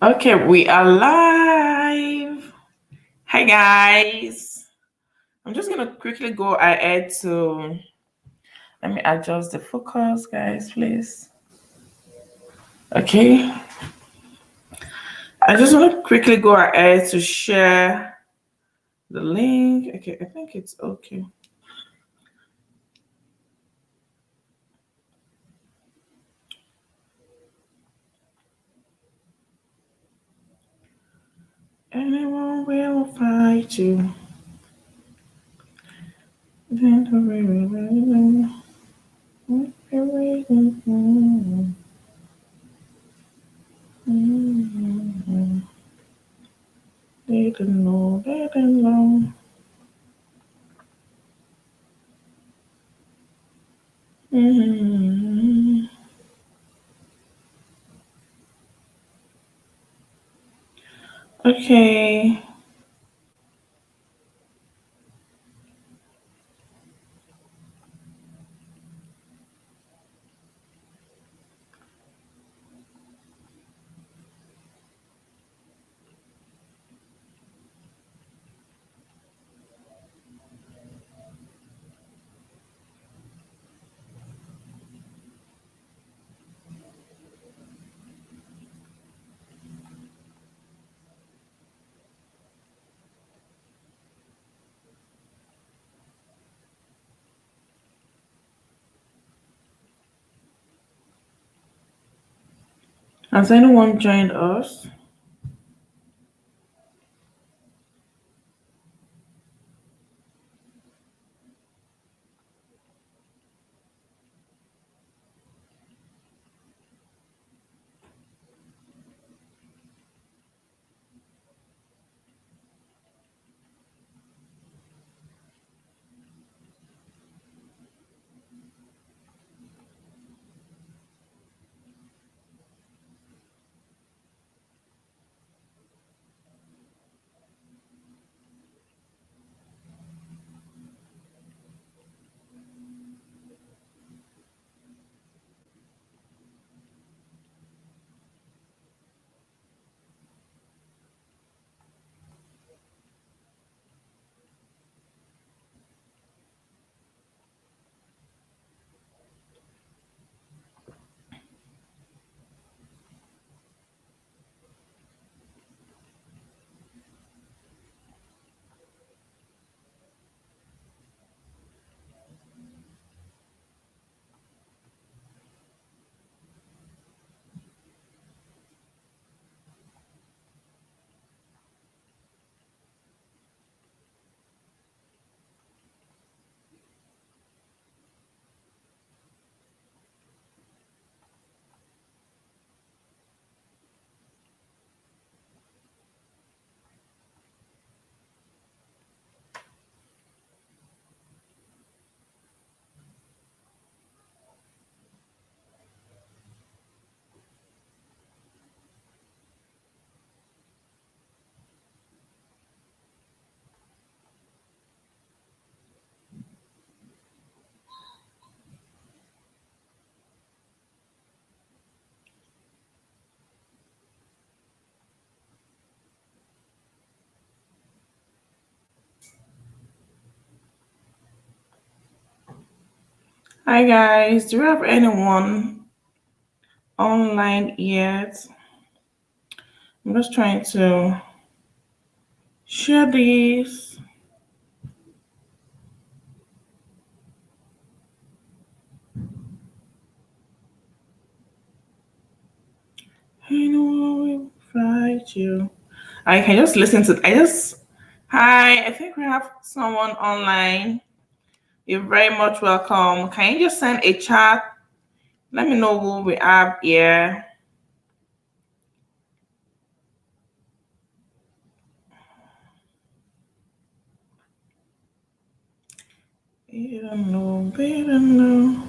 Okay, we are live. Hi, guys. I'm just going to quickly go ahead to let me adjust the focus, guys, please. Okay. I just want to quickly go ahead to share the link. Okay, I think it's okay. Anyone will fight you. They don't know, they don't know. Okay. Has anyone joined us? Hi guys, do you have anyone online yet? I'm just trying to share this. Anyone will fight you. I can just listen to hi, I think we have someone online. You're very much welcome. Can you just send a chat? Let me know who we have here. You don't know, they don't know.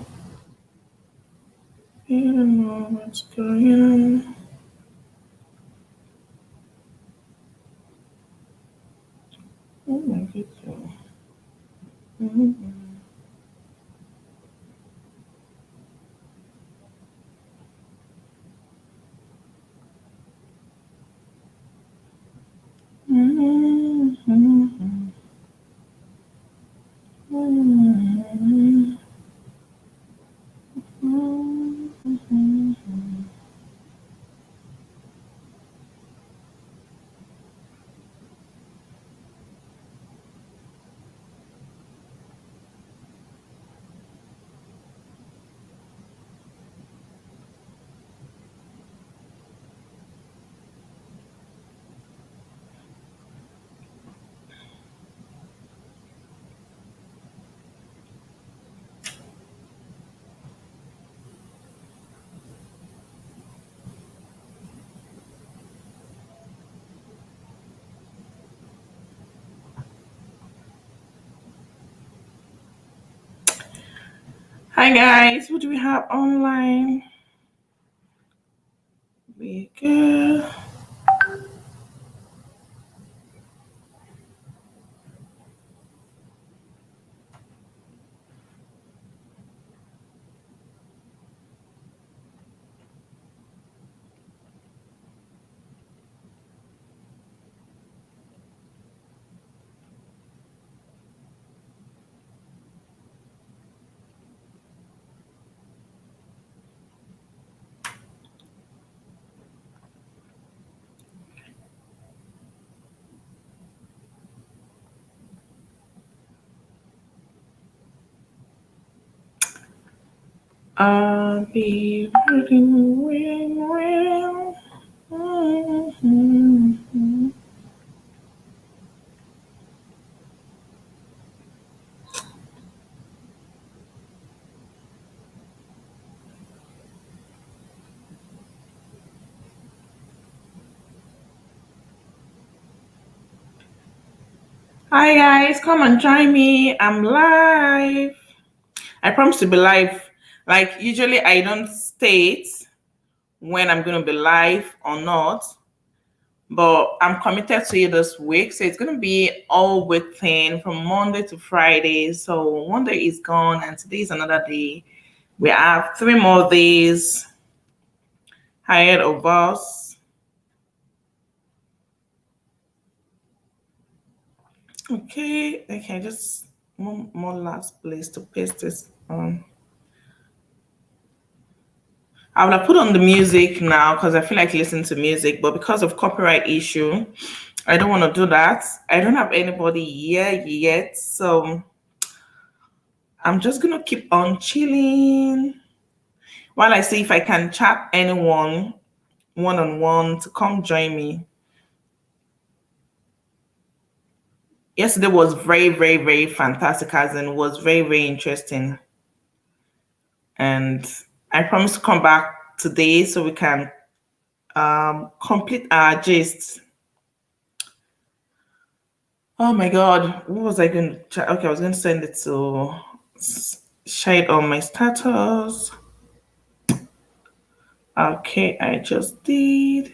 You don't know what's going on. Oh my goodness. Hi guys, what do we have online? We good. I'll be waiting, waiting, waiting. Mhm. Hi guys, come and join me. I'm live. I promise to be live. Like usually I don't state when I'm gonna be live or not, but I'm committed to it this week. So it's gonna be all within from Monday to Friday. So one day is gone and today is another day. We have 3 more days ahead of us. Okay, just one more last place to paste this on. I would have put on the music now because I feel like listening to music, but because of copyright issue, I don't want to do that. I don't have anybody here yet, so I'm just gonna keep on chilling while I see if I can chat anyone one on one to come join me. Yesterday was very, very, very fantastic, as in was very, very interesting. And I promise to come back today so we can complete our gist. Oh my God, what was I going to? Okay, I was going to send it to share it on my status. Okay, I just did.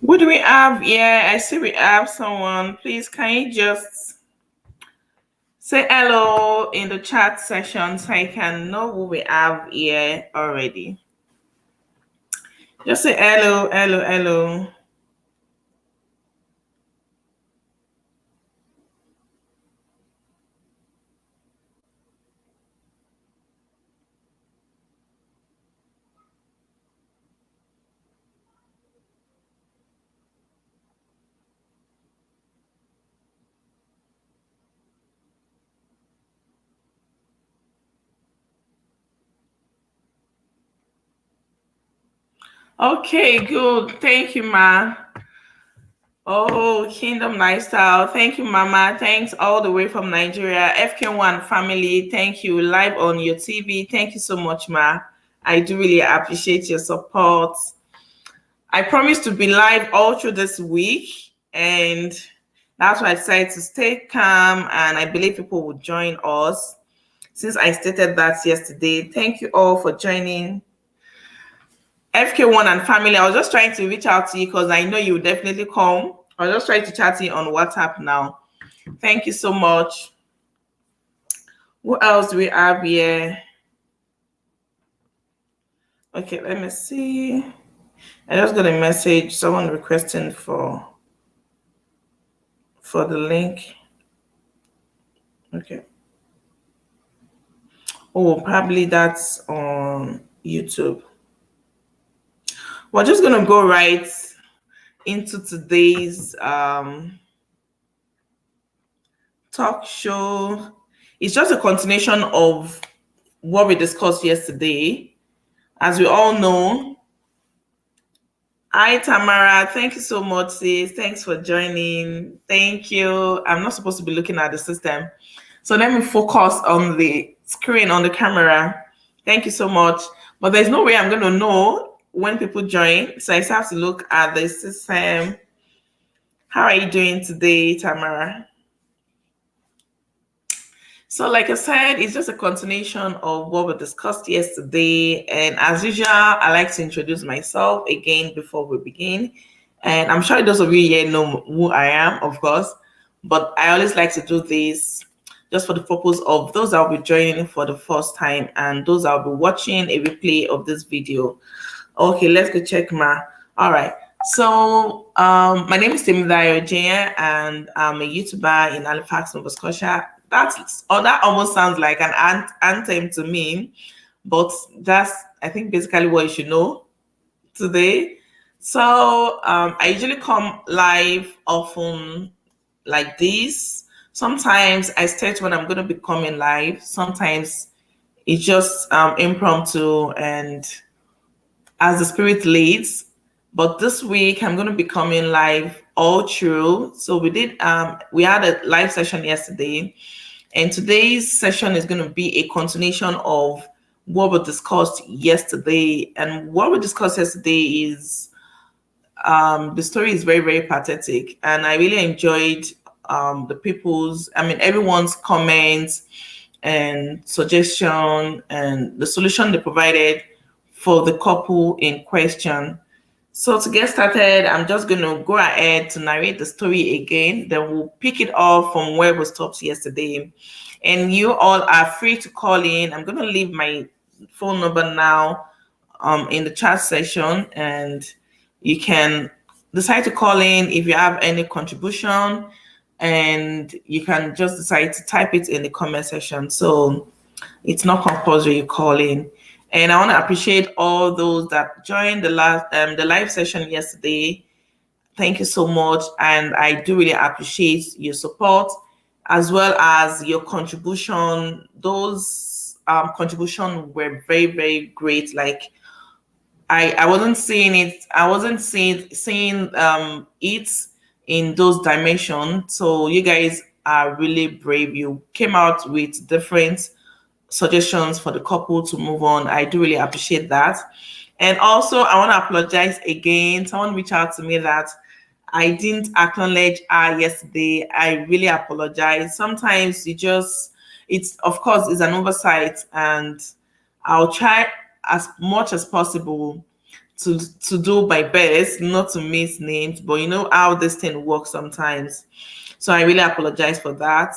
What do we have? Yeah, I see we have someone. Please, can you just say hello in the chat session so I can know who we have here already? Just say hello, hello, hello. Okay, good. Thank you, Ma. Oh, Kingdom Lifestyle. Thank you, Mama. Thanks all the way from Nigeria. FK1 family. Thank you. Live on your TV. Thank you so much, Ma. I do really appreciate your support. I promise to be live all through this week, and that's why I decided to stay calm, and I believe people will join us since I stated that yesterday. Thank you all for joining. FK1 and family, I was just trying to reach out to you because I know you will definitely come. I was just trying to chat to you on WhatsApp now. Thank you so much. What else do we have here? Okay, let me see. I just got a message, someone requesting for the link. Okay. Oh, probably that's on YouTube. We're just gonna go right into today's talk show. It's just a continuation of what we discussed yesterday. As we all know, hi Tamara, thank you so much, sis. Thanks for joining. Thank you. I'm not supposed to be looking at the system. So let me focus on the screen on the camera. Thank you so much. But there's no way I'm going to know when people join. So I just have to look at the system. How are you doing today, Tamara? So, like I said, it's just a continuation of what we discussed yesterday. And as usual, I like to introduce myself again before we begin. And I'm sure those of you here know who I am, of course. But I always like to do this just for the purpose of those that will be joining for the first time and those that will be watching a replay of this video. Okay, let's go check ma. All right. So my name is Temidayo Ojieyan and I'm a YouTuber in Halifax, Nova Scotia. That almost sounds like an anthem to me, but that's I think basically what you should know today. So I usually come live often like this. Sometimes I state when I'm going to be coming live. Sometimes it's just impromptu and as the spirit leads. But this week I'm going to be coming live all through. So we had a live session yesterday, and today's session is going to be a continuation of what we discussed yesterday. And what we discussed yesterday is the story is very, very pathetic. And I really enjoyed everyone's comments and suggestion and the solution they provided for the couple in question. So to get started, I'm just going to go ahead to narrate the story again. Then we'll pick it up from where we stopped yesterday. And you all are free to call in. I'm going to leave my phone number now in the chat section, and you can decide to call in if you have any contribution, and you can just decide to type it in the comment section. So it's not compulsory you call in. And I want to appreciate all those that joined the live session yesterday. Thank you so much. And I do really appreciate your support as well as your contribution. Those contributions were very, very great. Like I wasn't seeing it. I wasn't seeing it in those dimensions. So you guys are really brave. You came out with different suggestions for the couple to move on. I do really appreciate that. And also, I want to apologize again. Someone reached out to me that I didn't acknowledge her yesterday. I really apologize. Sometimes it's of course, it's an oversight, and I'll try as much as possible to do my best not to miss names, but you know how this thing works sometimes. So I really apologize for that.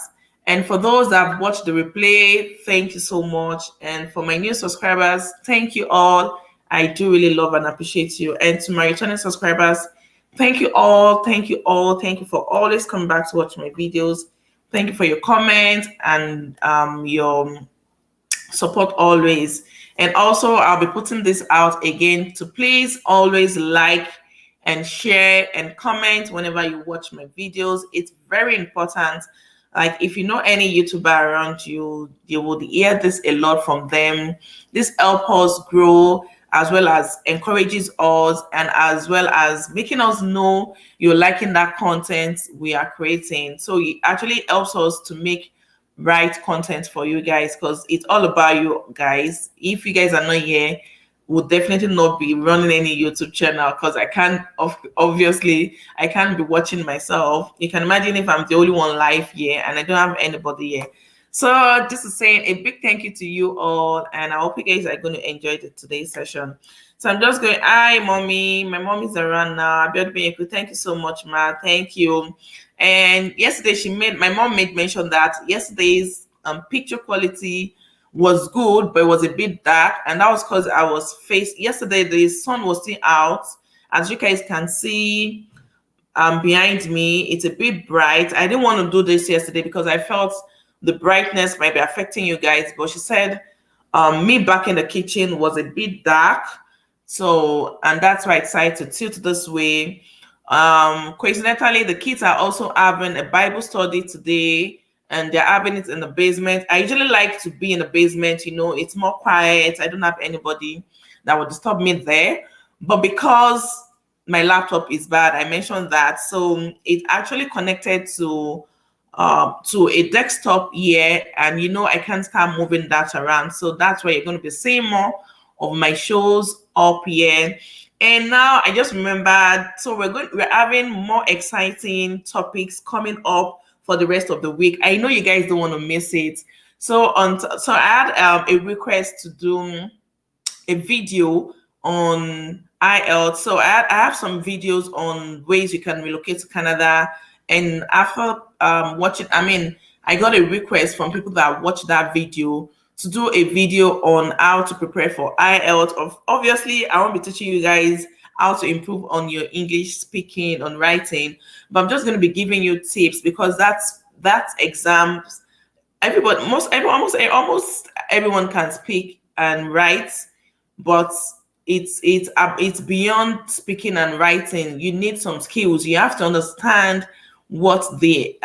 And for those that have watched the replay, thank you so much. And for my new subscribers, thank you all. I do really love and appreciate you. And to my returning subscribers, thank you all. Thank you all. Thank you for always coming back to watch my videos. Thank you for your comments and your support always. And also, I'll be putting this out again to please always like and share and comment whenever you watch my videos. It's very important. Like if you know any YouTuber around you, you would hear this a lot from them. This helps us grow as well as encourages us and as well as making us know you're liking that content we are creating. So it actually helps us to make right content for you guys because it's all about you guys. If you guys are not here, would definitely not be running any YouTube channel because I can't obviously I can't be watching myself. You can imagine if I'm the only one live here and I don't have anybody here. So just to saying a big thank you to you all, and I hope you guys are going to enjoy today's session. So I'm just going, hi mommy, my mom is around now. Thank you so much, ma. Thank you. And yesterday my mom made mention that yesterday's picture quality was good, but it was a bit dark, and that was because I was yesterday the sun was still out. As you guys can see behind me, it's a bit bright. I didn't want to do this yesterday because I felt the brightness might be affecting you guys, but she said me back in the kitchen was a bit dark, so and that's why I decided to tilt this way. Coincidentally, the kids are also having a Bible study today, and they're having it in the basement. I usually like to be in the basement, you know, it's more quiet. I don't have anybody that would disturb me there. But because my laptop is bad, I mentioned that. So it actually connected to a desktop here, and I can't start moving that around. So that's why you're going to be seeing more of my shows up here. And now I just remembered, so we're having more exciting topics coming up for the rest of the week. I know you guys don't want to miss it. So I had a request to do a video on Ielts. So I have some videos on ways you can relocate to Canada. And after watching, I got a request from people that watched that video to do a video on how to prepare for Ielts. Obviously, I won't be teaching you guys how to improve on your English speaking, on writing, but I'm just going to be giving you tips, because that's exams. Almost everyone can speak and write, but it's beyond speaking and writing. You need some skills. You have to understand what the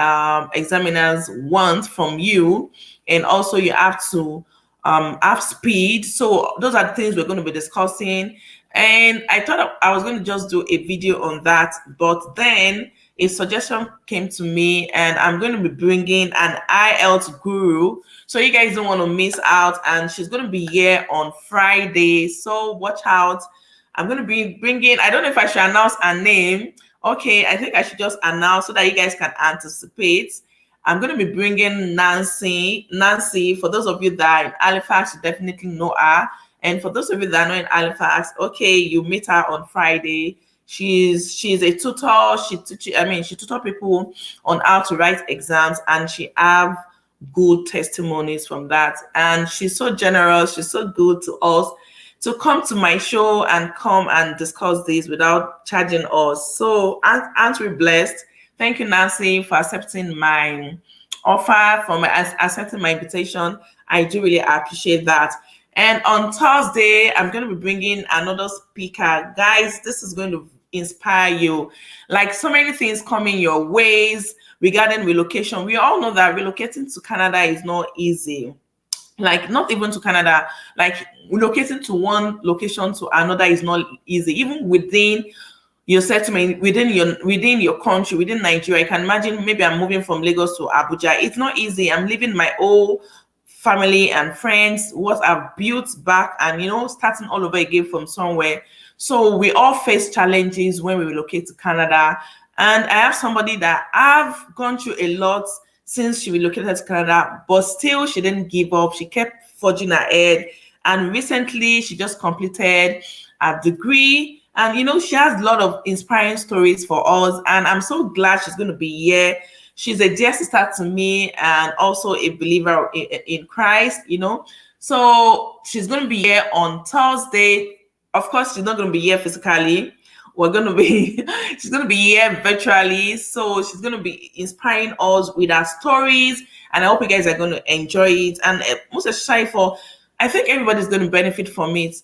examiners want from you, and also you have to have speed. So those are the things we're going to be discussing. And I thought I was going to just do a video on that, but then a suggestion came to me, and I'm going to be bringing an Ielts guru, so you guys don't want to miss out. And she's going to be here on Friday, so watch out. I'm going to be bringing, I don't know if I should announce her name. Okay, I think I should just announce so that you guys can anticipate. I'm going to be bringing Nancy. For those of you that are in Halifax, you definitely know her. And for those of you that are not in Halifax, okay, you meet her on Friday. She's a tutor. She tutor people on how to write exams, and she have good testimonies from that. And she's so generous. She's so good to us, to come to my show and come and discuss this without charging us. So aren't we blessed? Thank you, Nancy, for accepting my offer, for accepting my invitation. I do really appreciate that. And on Thursday, I'm going to be bringing another speaker. Guys, this is going to inspire you. Like, so many things coming your ways regarding relocation. We all know that relocating to Canada is not easy. Like, not even to Canada, like relocating to one location to another is not easy. Even within your settlement, within your country, within Nigeria, I can imagine maybe I'm moving from Lagos to Abuja. It's not easy. I'm leaving my old family and friends, what I've built back, and starting all over again from somewhere. So we all face challenges when we relocate to Canada. And I have somebody that I've gone through a lot since she relocated to Canada, but still she didn't give up. She kept forging ahead. And recently she just completed a degree. And she has a lot of inspiring stories for us. And I'm so glad she's going to be here. She's a dear sister to me, and also a believer in Christ, So she's going to be here on Thursday. Of course, she's not going to be here physically. She's going to be here virtually. So she's going to be inspiring us with her stories. And I hope you guys are going to enjoy it. And most especially I think everybody's going to benefit from it.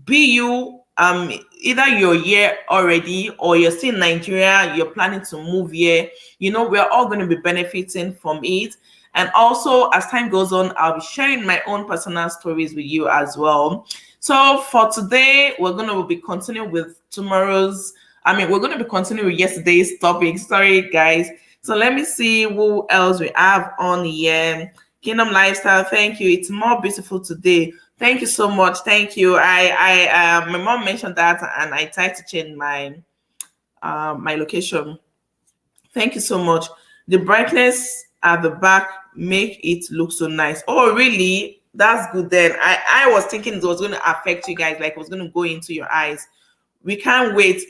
Be you, either you're here already or you're still in Nigeria, you're planning to move here, we're all going to be benefiting from it. And also, as time goes on, I'll be sharing my own personal stories with you as well. So for today, we're going to be continuing with we're going to be continuing with yesterday's topic. Sorry, guys. So let me see who else we have on here. Kingdom Lifestyle, thank you. It's more beautiful today. Thank you so much. Thank you. My mom mentioned that, and I tried to change my location. Thank you so much. The brightness at the back make it look so nice. Oh, really? That's good then. I was thinking it was going to affect you guys, like it was going to go into your eyes. We can't wait.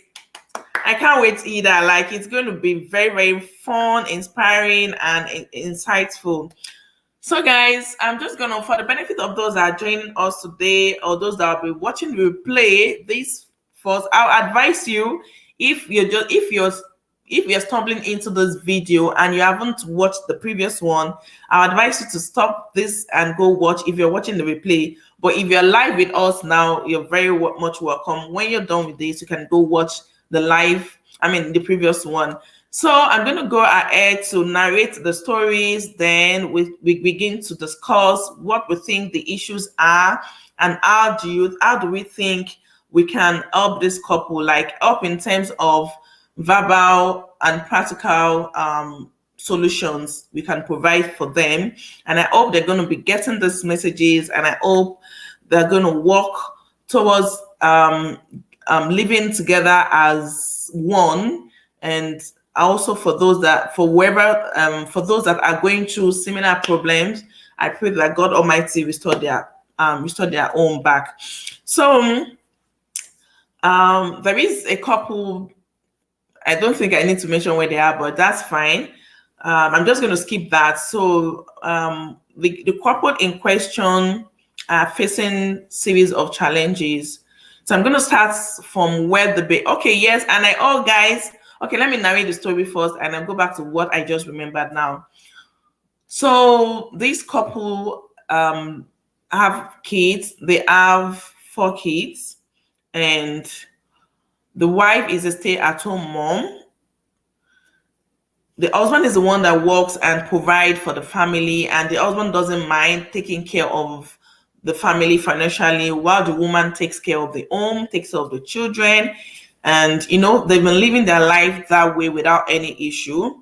I can't wait either. Like, it's going to be very, very fun, inspiring, and insightful. So guys, I'm just gonna, for the benefit of those that are joining us today, or those that will be watching the replay, this first, I'll advise you, if you're stumbling into this video and you haven't watched the previous one, I'll advise you to stop this and go watch if you're watching the replay. But if you're live with us now, you're very much welcome. When you're done with this, you can go watch the previous one. So I'm going to go ahead to narrate the stories. Then we begin to discuss what we think the issues are and how do we think we can help this couple, like help in terms of verbal and practical solutions we can provide for them. And I hope they're going to be getting these messages, and I hope they're going to work towards living together as one. And also for those that for those that are going through similar problems, I pray that God Almighty restore their own back. So there is a couple. I don't think I need to mention where they are, but that's fine. I'm just going to skip that. So the couple in question are facing series of challenges. So I'm going to start from where okay, yes, and guys, okay, let me narrate the story first, and I'll go back to what I just remembered now. So this couple have kids. They have 4 kids, and the wife is a stay-at-home mom. The husband is the one that works and provides for the family, and the husband doesn't mind taking care of the family financially, while the woman takes care of the home, takes care of the children. And they've been living their life that way without any issue.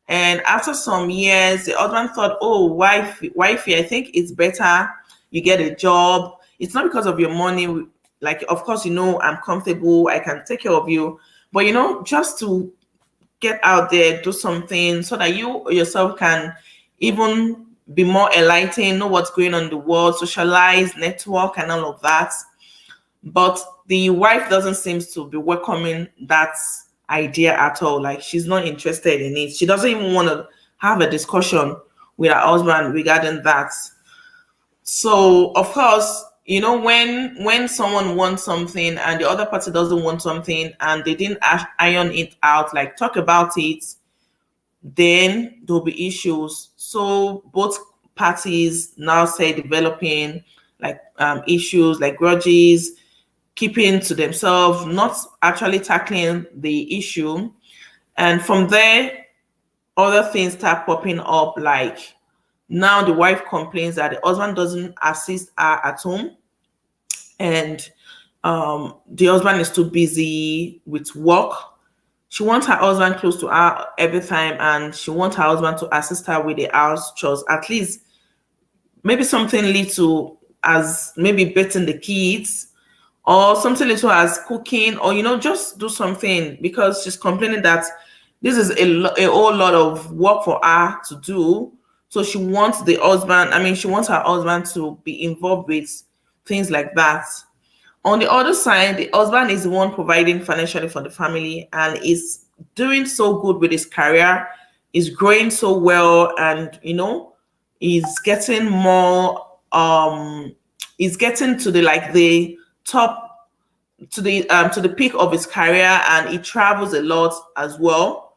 And after some years, the husband thought, oh, wifey, I think it's better you get a job. It's not because of your money. Like, of course, I'm comfortable, I can take care of you. But, just to get out there, do something so that you yourself can even be more enlightened, know what's going on in the world, socialize, network, and all of that. But the wife doesn't seem to be welcoming that idea at all. Like, she's not interested in it. She doesn't even want to have a discussion with her husband regarding that. So, of course, when someone wants something and the other party doesn't want something, and they didn't iron it out, like talk about it, then there'll be issues. So both parties now say developing like issues like grudges, keeping to themselves, not actually tackling the issue. And from there, other things start popping up, like now the wife complains that the husband doesn't assist her at home, and the husband is too busy with work. She wants her husband close to her every time, and she wants her husband to assist her with the house chores, at least maybe something little as maybe bathing the kids, or something little as cooking, or just do something, because she's complaining that this is a whole lot of work for her to do. So she wants she wants her husband to be involved with things like that. On the other side, the husband is the one providing financially for the family and is doing so good with his career, is growing so well, and is getting more is getting to the top, to the peak of his career, and he travels a lot as well.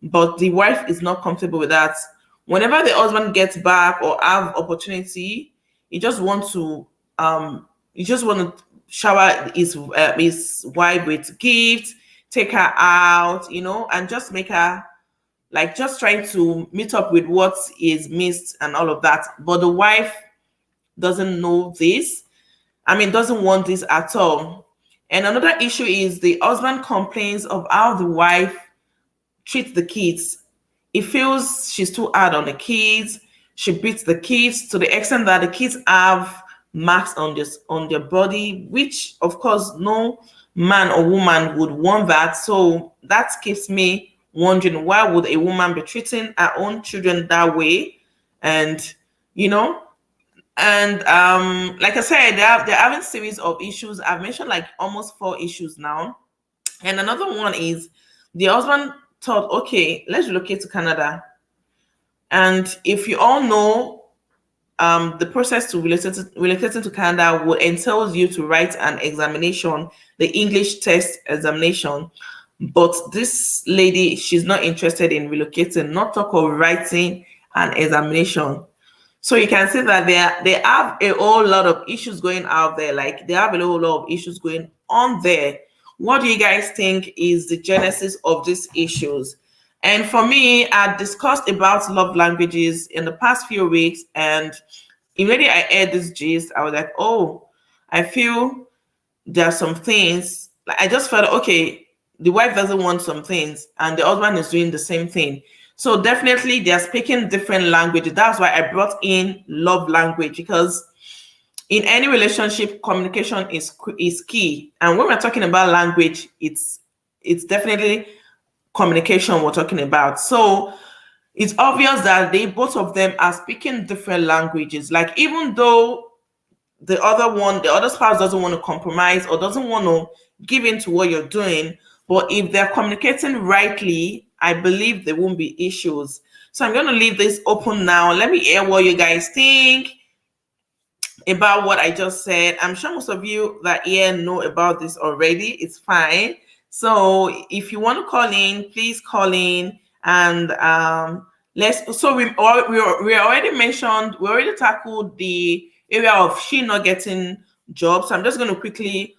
But the wife is not comfortable with that. Whenever the husband gets back or have opportunity, he just want to shower his wife with gifts, take her out, and just make her, like, just trying to meet up with what is missed and all of that. But the wife doesn't know this. Doesn't want this at all. And another issue is the husband complains of how the wife treats the kids. He feels she's too hard on the kids. She beats the kids to the extent that the kids have marks on their body, which of course no man or woman would want that. So that keeps me wondering, why would a woman be treating her own children that way? And like I said, they're having series of issues. I've mentioned like almost 4 issues now. And another one is the husband thought, okay, let's relocate to Canada. And if you all know, the process to relocating to Canada will entail you to write an examination, the English test examination. But this lady, she's not interested in relocating, not talk of writing an examination. So you can see that they have a whole lot of issues going out there. Like, they have a whole lot of issues going on there. What do you guys think is the genesis of these issues? And for me, I discussed about love languages in the past few weeks, and immediately I heard this gist, I was like, oh, I feel there are some things. Like, I just felt, okay, the wife doesn't want some things, and the husband is doing the same thing. So definitely they're speaking different languages. That's why I brought in love language, because in any relationship, communication is key. And when we're talking about language, it's definitely communication we're talking about. So it's obvious that they both of them are speaking different languages. Like, even though the other spouse doesn't want to compromise or doesn't want to give in to what you're doing, but if they're communicating rightly, I believe there won't be issues. So I'm going to leave this open now. Let me hear what you guys think about what I just said. I'm sure most of you that here know about this already. It's fine. So if you want to call in, please call in, and let's. So we already mentioned, we already tackled the area of she not getting jobs. So I'm just going to quickly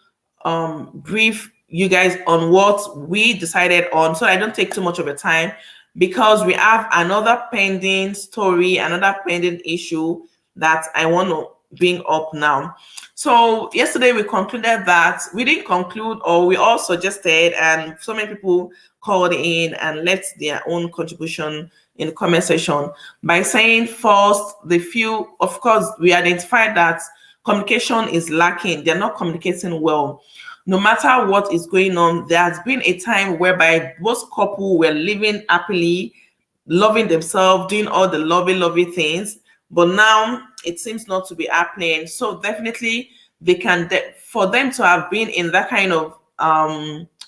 brief you guys on what we decided on, so I don't take too much of your time, because we have another pending story, another pending issue that I want to bring up now. So yesterday we concluded that we didn't conclude, or we all suggested, and so many people called in and left their own contribution in the comment section by saying, first, the few, of course, we identified that communication is lacking. They're not communicating well. No matter what is going on, there has been a time whereby both couple were living happily, loving themselves, doing all the lovely things. But now it seems not to be happening. So definitely they can, for them to have been in that kind of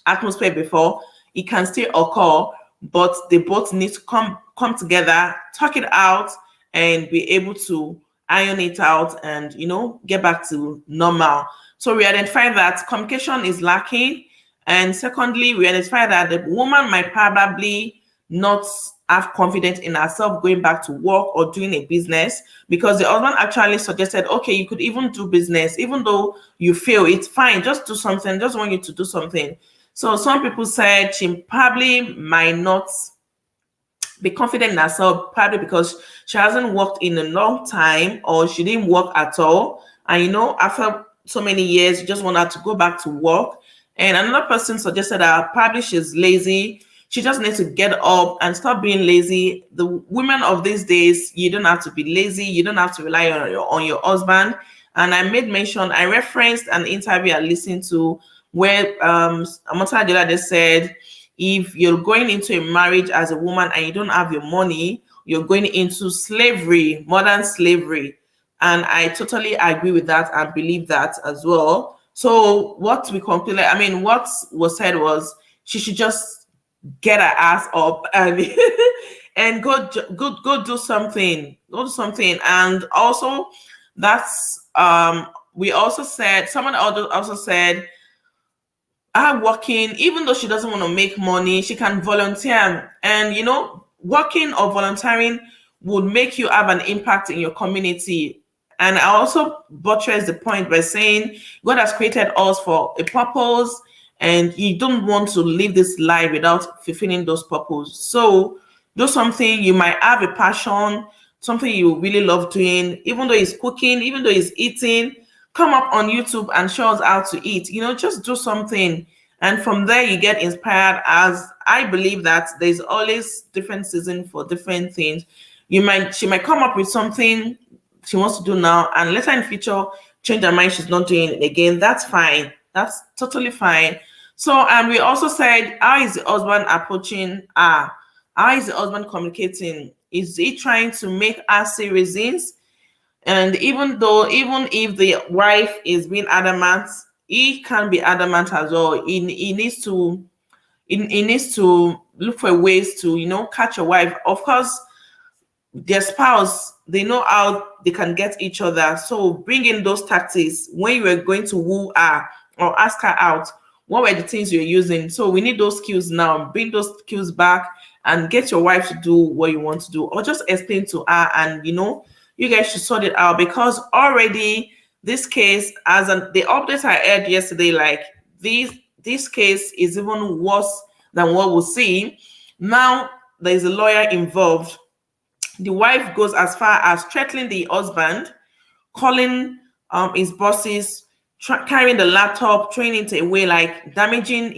atmosphere before, it can still occur, but they both need to come together, talk it out, and be able to iron it out and, get back to normal. So we identify that communication is lacking. And secondly, we identify that the woman might probably not have confidence in herself going back to work or doing a business, because the husband actually suggested, okay, you could even do business, even though you feel it's fine, just do something, just want you to do something. So some people said she probably might not be confident in herself, probably because she hasn't worked in a long time, or she didn't work at all. And after so many years, you just want her to go back to work. And another person suggested that probably she's lazy. She just needs to get up and stop being lazy. The women of these days, you don't have to be lazy. You don't have to rely on your husband. And I referenced an interview I listened to where Mountdog said, if you're going into a marriage as a woman and you don't have your money, you're going into slavery, modern slavery. And I totally agree with that and believe that as well. So what we concluded, what was said was she should just get her ass up and and go do something. Go do something. And also that's we also said, someone also said, her working, even though she doesn't want to make money, she can volunteer. And working or volunteering would make you have an impact in your community. And I also buttress the point by saying God has created us for a purpose, and you don't want to live this life without fulfilling those purposes. So do something. You might have a passion, something you really love doing, even though it's cooking, even though it's eating. Come up on YouTube and show us how to eat. Just do something. And from there, you get inspired, as I believe that there's always different season for different things. She might come up with something she wants to do now, and later in the future, change her mind, she's not doing it again. That's fine. That's totally fine. So, and we also said, how is the husband approaching her? How is the husband communicating? Is he trying to make her say reasons? And even if the wife is being adamant, he can be adamant as well. He needs to look for ways to catch a wife. Of course, their spouse, they know how they can get each other. So bring in those tactics when you are going to woo her or ask her out. What were the things you're using? So we need those skills now. Bring those skills back and get your wife to do what you want to do, or just explain to her, and you guys should sort it out, because already this case, the update I heard yesterday, like this case is even worse than what we'll see. Now, there's a lawyer involved. The wife goes as far as threatening the husband, calling his bosses, carrying the laptop, throwing it away, like damaging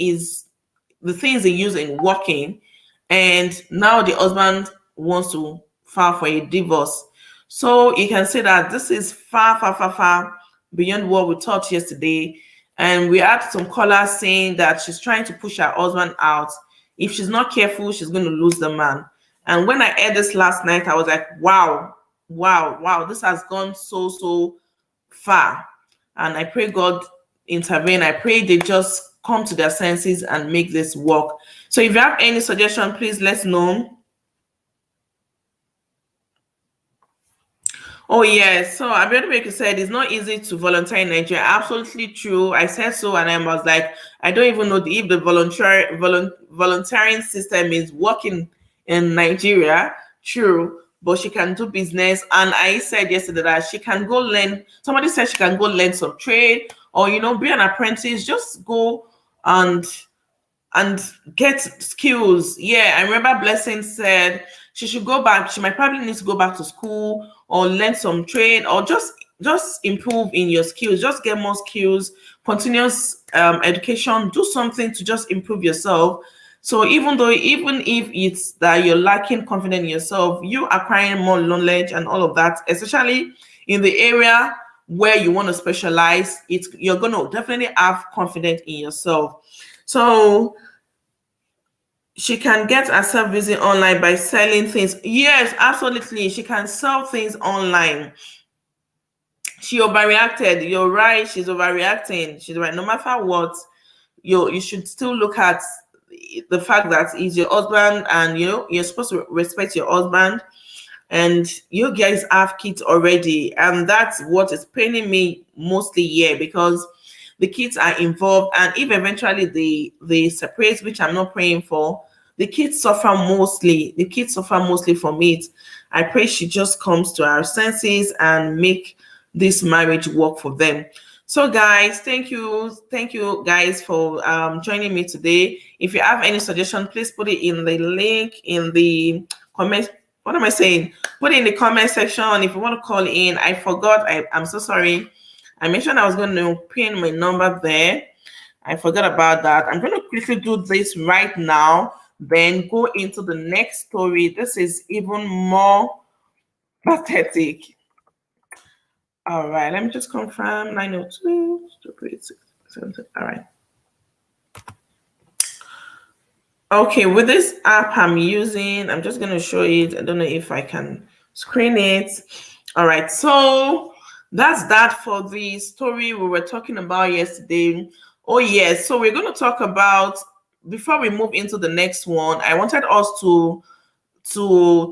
the things they use in working. And now the husband wants to file for a divorce. So you can see that this is far, far, far, far beyond what we thought yesterday. And we had some callers saying that she's trying to push her husband out. If she's not careful, she's going to lose the man. And when I heard this last night, I was like, wow, wow, wow, this has gone so, so far. And I pray God intervene. I pray they just come to their senses and make this work. So if you have any suggestion, please let us know. Oh yes, so Abiodun said it's not easy to volunteer in Nigeria. Absolutely true. I said so, and I was like, I don't even know if the volunteering system is working in Nigeria. True, but she can do business. And I said yesterday that she can go learn. Somebody said she can go learn some trade, or be an apprentice. Just go and get skills. Yeah, I remember Blessing said she should go back. She might probably need to go back to school or learn some trade, or just improve in your skills. Just get more skills, continuous education. Do something to just improve yourself. So even if it's that you're lacking confidence in yourself, you acquiring more knowledge and all of that, especially in the area where you want to specialize, you're going to definitely have confidence in yourself. So she can get herself busy online by selling things. Yes, absolutely. She can sell things online. She overreacted. You're right. She's overreacting. She's right. No matter what, you should still look at the fact that he's your husband, and you're supposed to respect your husband, and you guys have kids already, and that's what is paining me mostly here, because the kids are involved, and if eventually they separate, which I'm not praying for, the kids suffer mostly. The kids suffer mostly from it. I pray she just comes to her senses and make this marriage work for them. So guys, thank you guys for joining me today. If you have any suggestion, please put it in the link in the comment. What am I saying? Put it in the comment section. If you want to call in, I forgot. I'm so sorry. I mentioned I was going to pin my number there. I forgot about that. I'm going to quickly do this right now, then go into the next story. This is even more pathetic. All right, let me just confirm 902. All right. Okay, with this app I'm using, I'm just going to show it. I don't know if I can screen it. All right, so that's that for the story we were talking about yesterday. Oh yes, so we're going to talk about, before we move into the next one, I wanted us to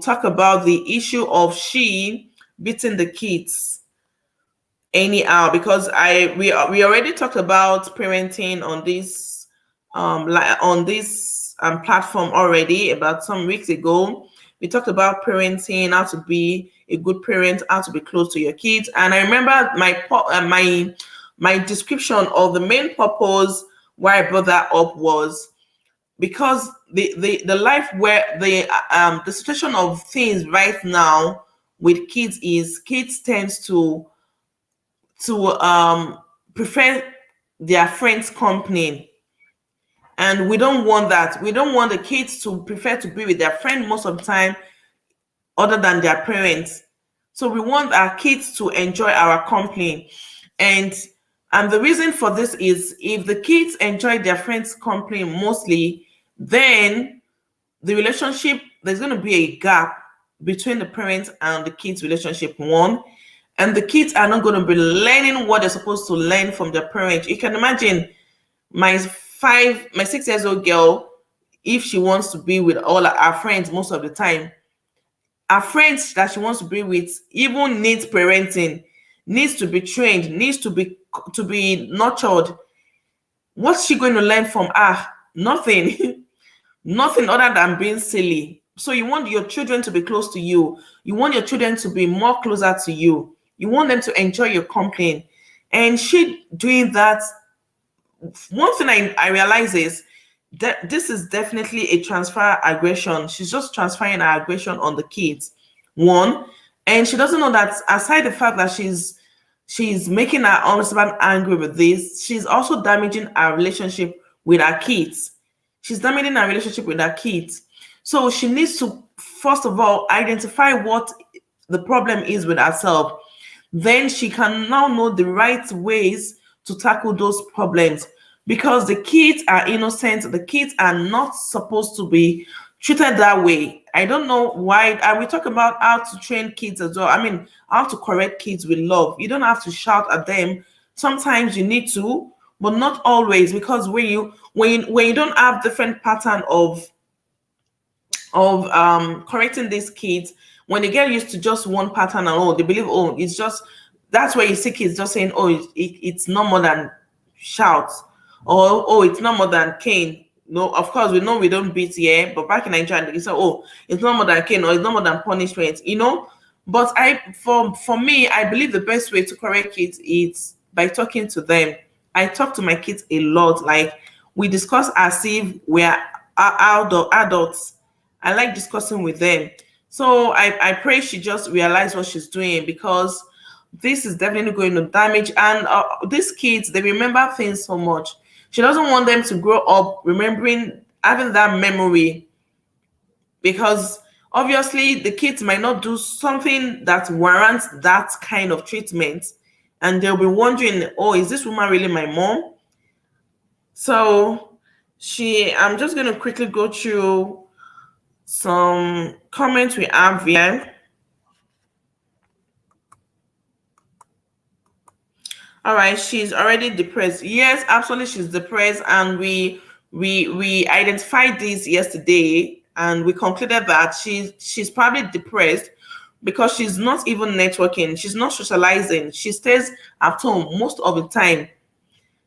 talk about the issue of she beating the kids anyhow, because we already talked about parenting on this platform already about some weeks ago. We talked about parenting, how to be a good parent, how to be close to your kids. And I remember my description of the main purpose why I brought that up was because the life where the situation of things right now with kids is kids tends to prefer their friends' company. And we don't want that. We don't want the kids to prefer to be with their friend most of the time other than their parents. So we want our kids to enjoy our company. And the reason for this is if the kids enjoy their friends' company mostly, then the relationship, there's going to be a gap between the parents and the kids' relationship, one. And the kids are not going to be learning what they're supposed to learn from their parents. You can imagine my 6-year-old girl, if she wants to be with all her friends most of the time, her friends that she wants to be with even needs parenting, needs to be trained, needs to be nurtured. What's she going to learn from her? Nothing. Nothing other than being silly. So you want your children to be close to you. You want your children to be more closer to you. You want them to enjoy your company. And she doing that. One thing I realize is this is definitely a transfer aggression. She's just transferring her aggression on the kids. One, and she doesn't know that aside the fact that she's making her husband angry with this, she's also damaging her relationship with her kids. She's damaging her relationship with her kids. So she needs to first of all identify what the problem is with herself. Then she can now know the right ways to tackle those problems, because the kids are innocent. The kids are not supposed to be treated that way. I don't know why. And we talk about how to train kids as well. I mean, how to correct kids with love. You don't have to shout at them. Sometimes you need to, but not always, because when you don't have different pattern of correcting these kids, when they get used to just one pattern and oh, they believe, oh, it's just, that's where you see kids just saying, oh, it's no more than shouts, or oh, it's no more than cane. No, of course we know we don't beat here, but back in Nigeria they say, oh, it's no more than cane, or it's no more than punishment, but for me, I believe the best way to correct kids is by talking to them. I talk to my kids a lot. Like, we discuss as if we're adults. I like discussing with them. So I pray she just realize what she's doing, because this is definitely going to damage. And these kids, they remember things so much. She doesn't want them to grow up remembering, having that memory, because obviously the kids might not do something that warrants that kind of treatment. And they'll be wondering, oh, is this woman really my mom? So I'm just going to quickly go through some comments we have here. All right, she's already depressed. Yes, absolutely, she's depressed, and we identified this yesterday, and we concluded that she's probably depressed because she's not even networking, she's not socializing, she stays at home most of the time.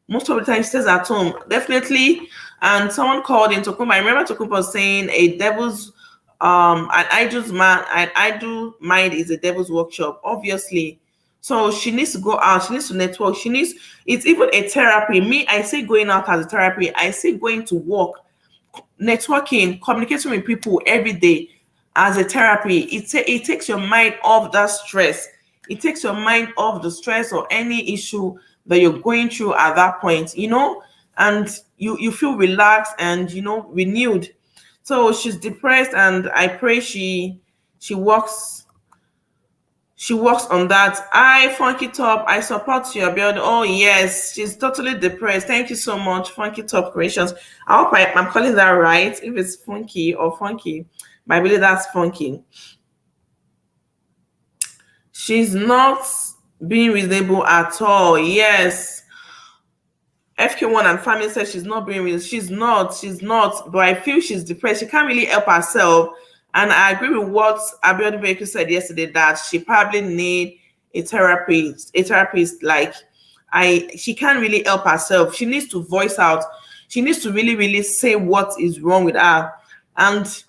Most of the time, she stays at home, definitely. And someone called in Tokumba. I remember Tokumba saying a devil's an idle mind is a devil's workshop, obviously. So she needs to go out, she needs to network, it's even a therapy. Me, I say going out as a therapy, I say going to work, networking, communicating with people every day as a therapy. It takes your mind off that stress. It takes your mind off the stress or any issue that you're going through at that point, and you feel relaxed and renewed. So she's depressed, and I pray she works on that. Funky Top, I support you, Abiodun. Oh yes, she's totally depressed. Thank you so much, Funky Top Creations. I hope I'm calling that right, if it's funky or funky, but I believe that's funky. She's not being reasonable at all. Yes. FK1 and family says she's not being reasonable. She's not. But I feel she's depressed. She can't really help herself. And I agree with what Abiodun Baker said yesterday, that she probably need a therapist. Like, she can't really help herself. She needs to voice out. She needs to really, really say what is wrong with her. And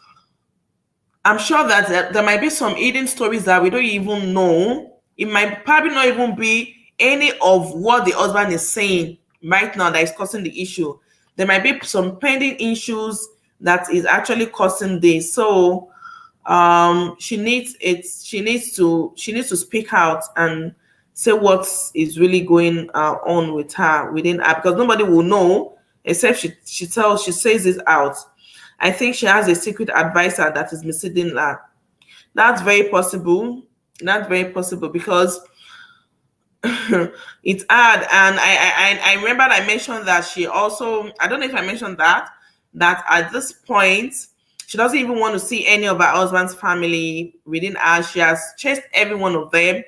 I'm sure that there might be some hidden stories that we don't even know. It might probably not even be any of what the husband is saying right now that is causing the issue. There might be some pending issues that is actually causing this. So she needs to speak out and say what is really going on with her, within her, because nobody will know except she says it out. I think she has a secret advisor that is misleading her. That's very possible. Because it's hard. And I remember I mentioned that she also, I don't know if I mentioned that at this point, she doesn't even want to see any of her husband's family within her. She has chased every one of them.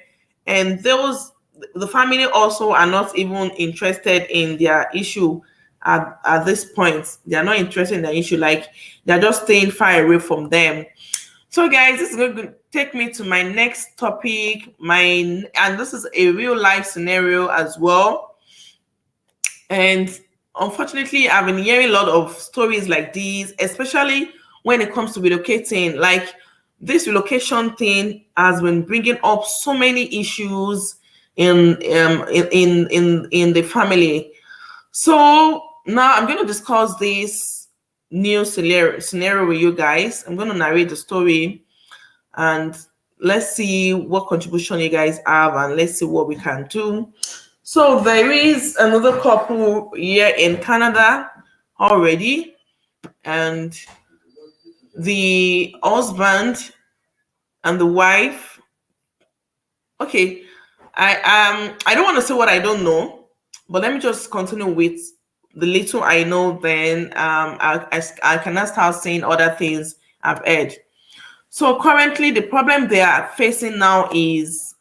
And the family also are not even interested in their issue at this point. They are not interested in the issue. Like, they're just staying far away from them. So guys, this is going to take me to my next topic. And this is a real life scenario as well. And unfortunately, I've been hearing a lot of stories like these, especially when it comes to relocating. Like, this relocation thing has been bringing up so many issues in the family. So now I'm going to discuss this new scenario with you guys. I'm going to narrate the story, and let's see what contribution you guys have, and let's see what we can do. So there is another couple here in Canada already, and the husband and the wife. Okay, I don't want to say what I don't know, but let me just continue with the little I know. Then I cannot start saying other things I've heard. So currently, the problem they are facing now is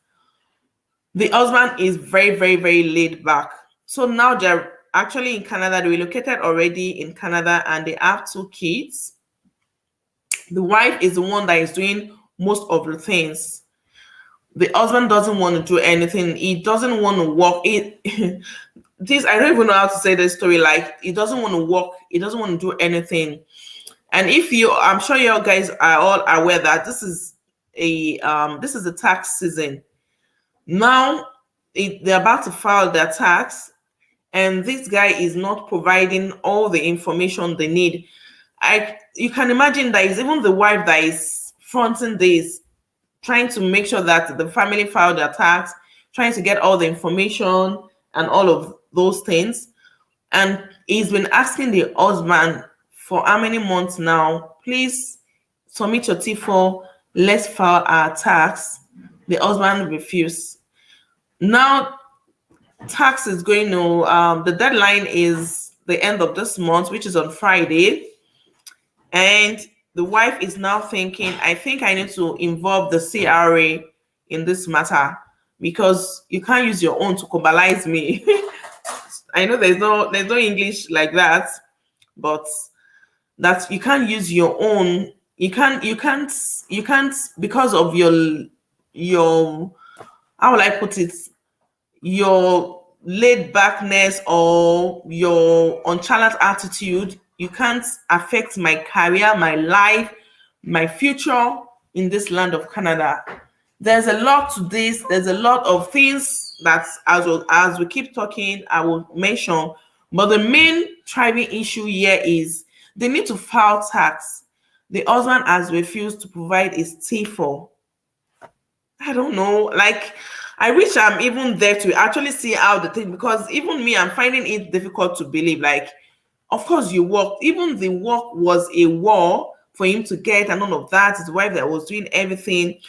the husband is very, very, very laid back. So now they're actually in Canada. They relocated already in Canada, and they have 2 kids. The wife is the one that is doing most of the things. The husband doesn't want to do anything. He doesn't want to work. This, I don't even know how to say this story. Like, he doesn't want to work. He doesn't want to do anything. And I'm sure you guys are all aware that this is a tax season. Now they're about to file their tax, and this guy is not providing all the information they need. You can imagine that it's even the wife that is fronting this, trying to make sure that the family file their tax, trying to get all the information and all of those things. And he's been asking the husband for how many months now, please submit your T4, let's file our tax. The husband refused. Now, tax is going to, the deadline is the end of this month, which is on Friday. And the wife is now thinking, I think I need to involve the CRA in this matter, because you can't use your own to cobalize me. I know there's no English like that, but that you can't use your own. You can't because of your how will I put it? Your laid backness or your unchallenged attitude. You can't affect my career, my life, my future in this land of Canada. There's a lot to this. There's a lot of things that, as we keep talking, I will mention. But the main driving issue here is they need to file tax. The husband has refused to provide his T4. I don't know. Like, I wish I'm even there to actually see how the thing, because even me, I'm finding it difficult to believe. Like, of course you worked. Even the work was a war for him to get, and all of that. His wife that was doing everything.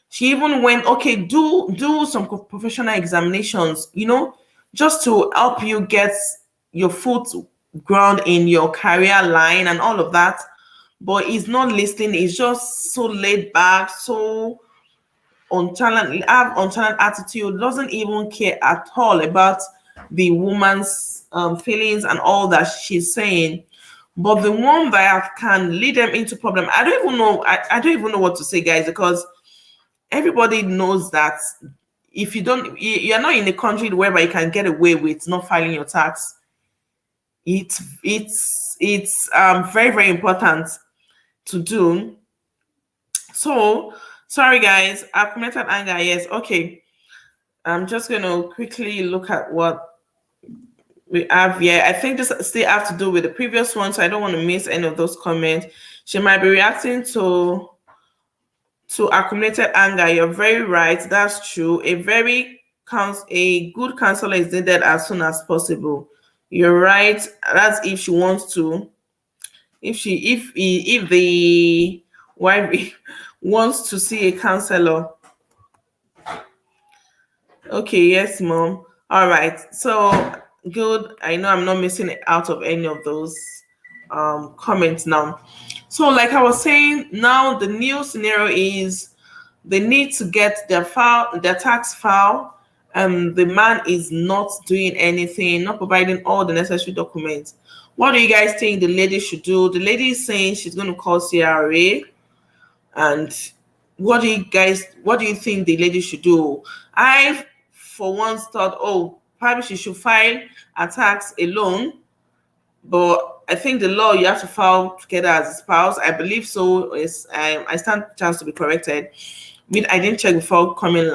She even went, okay, do some professional examinations, just to help you get your foot ground in your career line and all of that. But he's not listening. He's just so laid back, so unchallenged attitude, doesn't even care at all about the woman's feelings and all that she's saying. But the one that can lead them into problem, I don't even know. I don't even know what to say, guys, because everybody knows that if you're not in a country whereby you can get away with not filing your tax. It's very, very important to do. So sorry, guys. Accumulated anger. Yes. Okay. I'm just going to quickly look at what we have here. I think this still have to do with the previous one, so I don't want to miss any of those comments. She might be reacting to accumulated anger. You're very right. That's true. A good counselor is needed as soon as possible. You're right. That's if she wants to. If the wife wants to see a counselor. Okay, yes, mom. All right. So good. I know I'm not missing out of any of those comments now. So like I was saying, now the new scenario is they need to get their tax file, and the man is not doing anything, not providing all the necessary documents. What do you guys think the lady should do? The lady is saying she's going to call CRA. And what do you think the lady should do? I, for once, thought, probably she should file a tax alone. But I think the law, you have to file together as a spouse. I believe so. I stand chance to be corrected. I didn't check before coming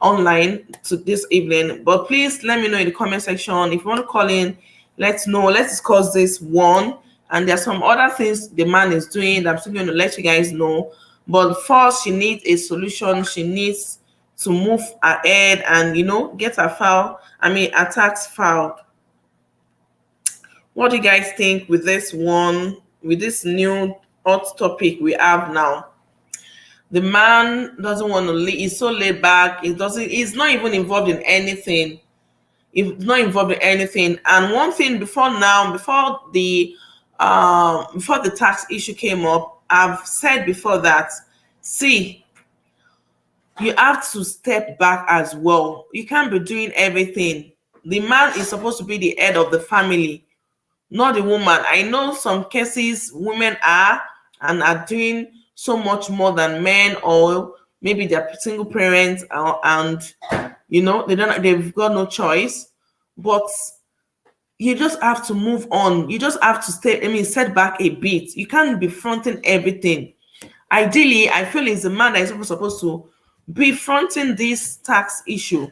online to this evening. But please let me know in the comment section. If you want to call in, let's know. Let's discuss this one And there's some other things the man is doing that I'm still going to let you guys know. But first, she needs a solution. She needs to move ahead and, get her her tax filed. What do you guys think with this one, with this new hot topic we have now? The man doesn't want to leave. He's so laid back. He's not even involved in anything. He's not involved in anything. And one thing before the tax issue came up, I've said before that, see, you have to step back as well. You can't be doing everything. The man is supposed to be the head of the family, not the woman. I know some cases women are doing so much more than men, or maybe they're single parents, and they've got no choice. But you just have to move on. You just have to set back a bit. You can't be fronting everything. Ideally, I feel it's the man that is supposed to be fronting this tax issue,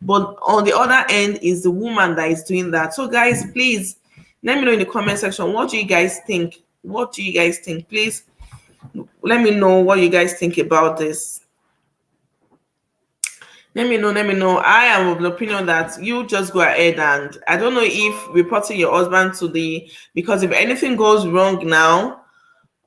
but on the other end is the woman that is doing that. So guys, please let me know in the comment section, what do you guys think? What do you guys think? Please let me know what you guys think about this. Let me know. I am of the opinion that you just go ahead, and I don't know if reporting your husband because if anything goes wrong now,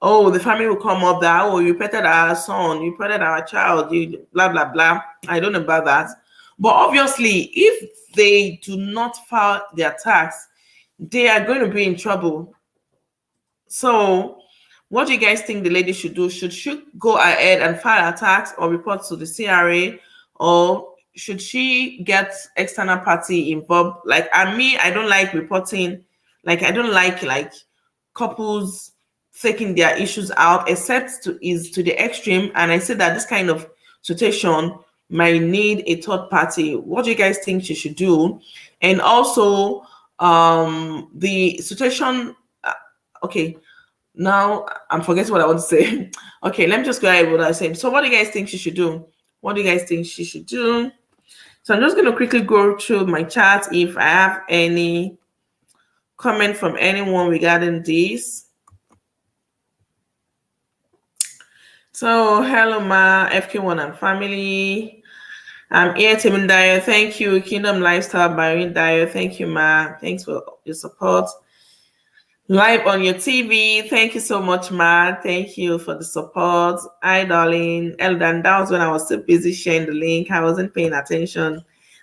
the family will come up that, you reported our son, you reported our child, you blah, blah, blah. I don't know about that. But obviously, if they do not file their tax, they are going to be in trouble. So what do you guys think the lady should do? Should she go ahead and file a tax or report to the CRA, or should she get external party involved? Like, I don't like reporting. Like, I don't like couples taking their issues out, except to the extreme. And I said that this kind of situation might need a third party. What do you guys think she should do? And also, the situation. Okay, now I'm forgetting what I want to say. Okay, let me just go ahead with what I was saying. So, what do you guys think she should do? What do you guys think she should do? So, I'm just going to quickly go through my chat if I have any comment from anyone regarding this. So, hello, Ma, FK1 and family. I'm here, Temidayo. Thank you, Kingdom Lifestyle by Dayo. Thank you, Ma. Thanks for your support. Live on your TV. Thank you so much, Ma. Thank you for the support. Hi, darling. Eldan, that was when I was so busy sharing the link. I wasn't paying attention.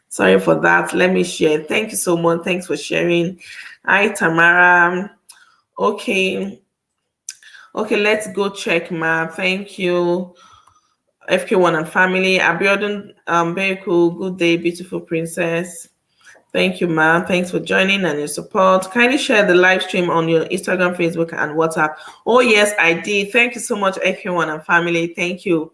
Sorry for that. Let me share. Thank you so much. Thanks for sharing. Hi, Tamara. Okay, let's go check, Ma. Thank you. FK1 and family. Abiodun, very cool. Good day, beautiful princess. Thank you, Ma. Thanks for joining and your support. Kindly share the live stream on your Instagram, Facebook, and WhatsApp. Oh, yes, I did. Thank you so much, FK1 and family. Thank you.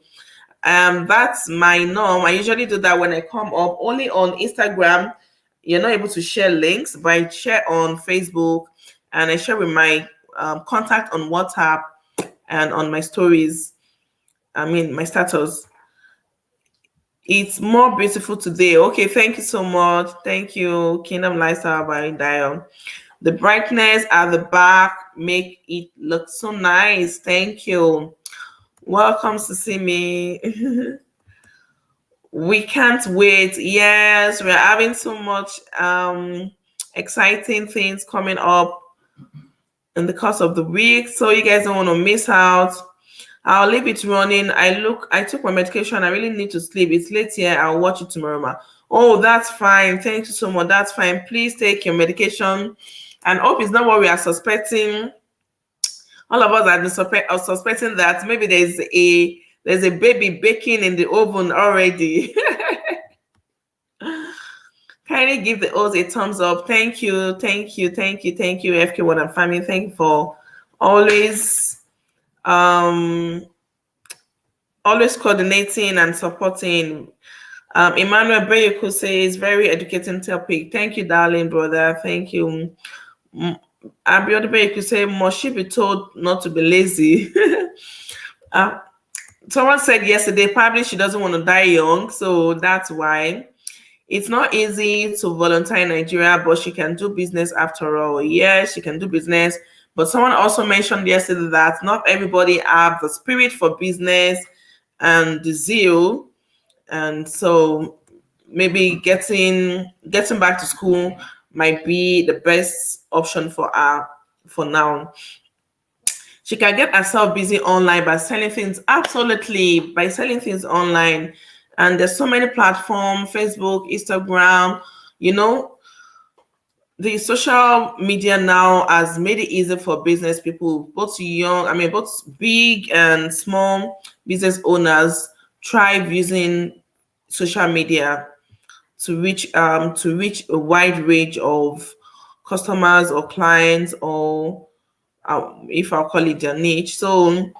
That's my norm. I usually do that when I come up. Only on Instagram, you're not able to share links, but I share on Facebook, and I share with my contact on WhatsApp and on my stories. My status. It's more beautiful today. Okay, thank you so much. Thank you, Kingdom Lifestyle by Dial. The brightness at the back make it look so nice. Thank you. Welcome to see me. We can't wait. Yes, we're having so much exciting things coming up in the course of the week, so you guys don't want to miss out. I'll leave it running. I took my medication. I really need to sleep. It's late here. I'll watch it tomorrow, Ma. Oh, that's fine. Thank you so much. That's fine. Please take your medication. And hope it's not what we are suspecting. All of us are suspecting that maybe there's a baby baking in the oven already. Kindly give the host a thumbs up. Thank you. Thank you. Thank you. Thank you, FK1 and family. Thank you for always coordinating and supporting. Emmanuel Beyoku says, very educating topic. Thank you, darling brother. Thank you. Abiodun Beyoku say, must she be told not to be lazy? Someone said yesterday, probably she doesn't want to die young, so that's why. It's not easy to volunteer in Nigeria, but she can do business after all. Yes, she can do business. But someone also mentioned yesterday that not everybody have the spirit for business and the zeal, and so maybe getting back to school might be the best option for her for now. She can get herself busy online by selling things, absolutely, by selling things online. And there's so many platforms, Facebook, Instagram, you know, the social media now has made it easy for business people, both big and small business owners thrive using social media to reach a wide range of customers or clients, or if I'll call it their niche. So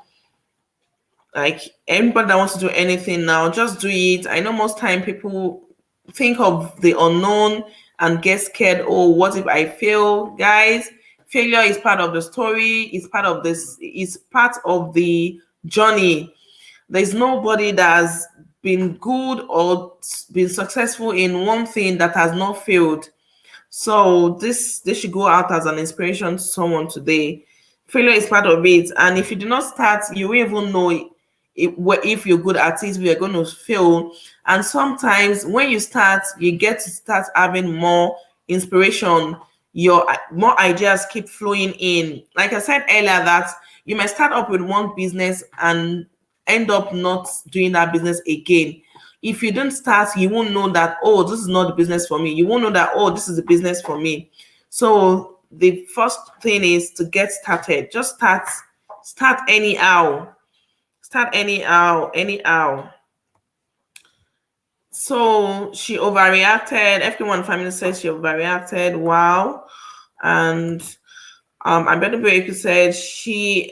like anybody that wants to do anything now, just do it. I know most time people think of the unknown and get scared. Oh, what if I fail? Guys, failure is part of the story, is part of the journey. There's nobody that's been good or been successful in one thing that has not failed. So this should go out as an inspiration to someone today. Failure is part of it, and if you do not start, you won't even know if you're good at it. We are going to fail, and sometimes when you start, you get to start having more inspiration. Your more ideas keep flowing in. Like I said earlier, that you might start up with one business and end up not doing that business again. If you don't start, you won't know that, oh, this is not the business for me. You won't know that, oh, this is the business for me. So the first thing is to get started. Just start anyhow. Start anyhow. So she overreacted. Everyone family says she overreacted. Wow. And Abenubeku said she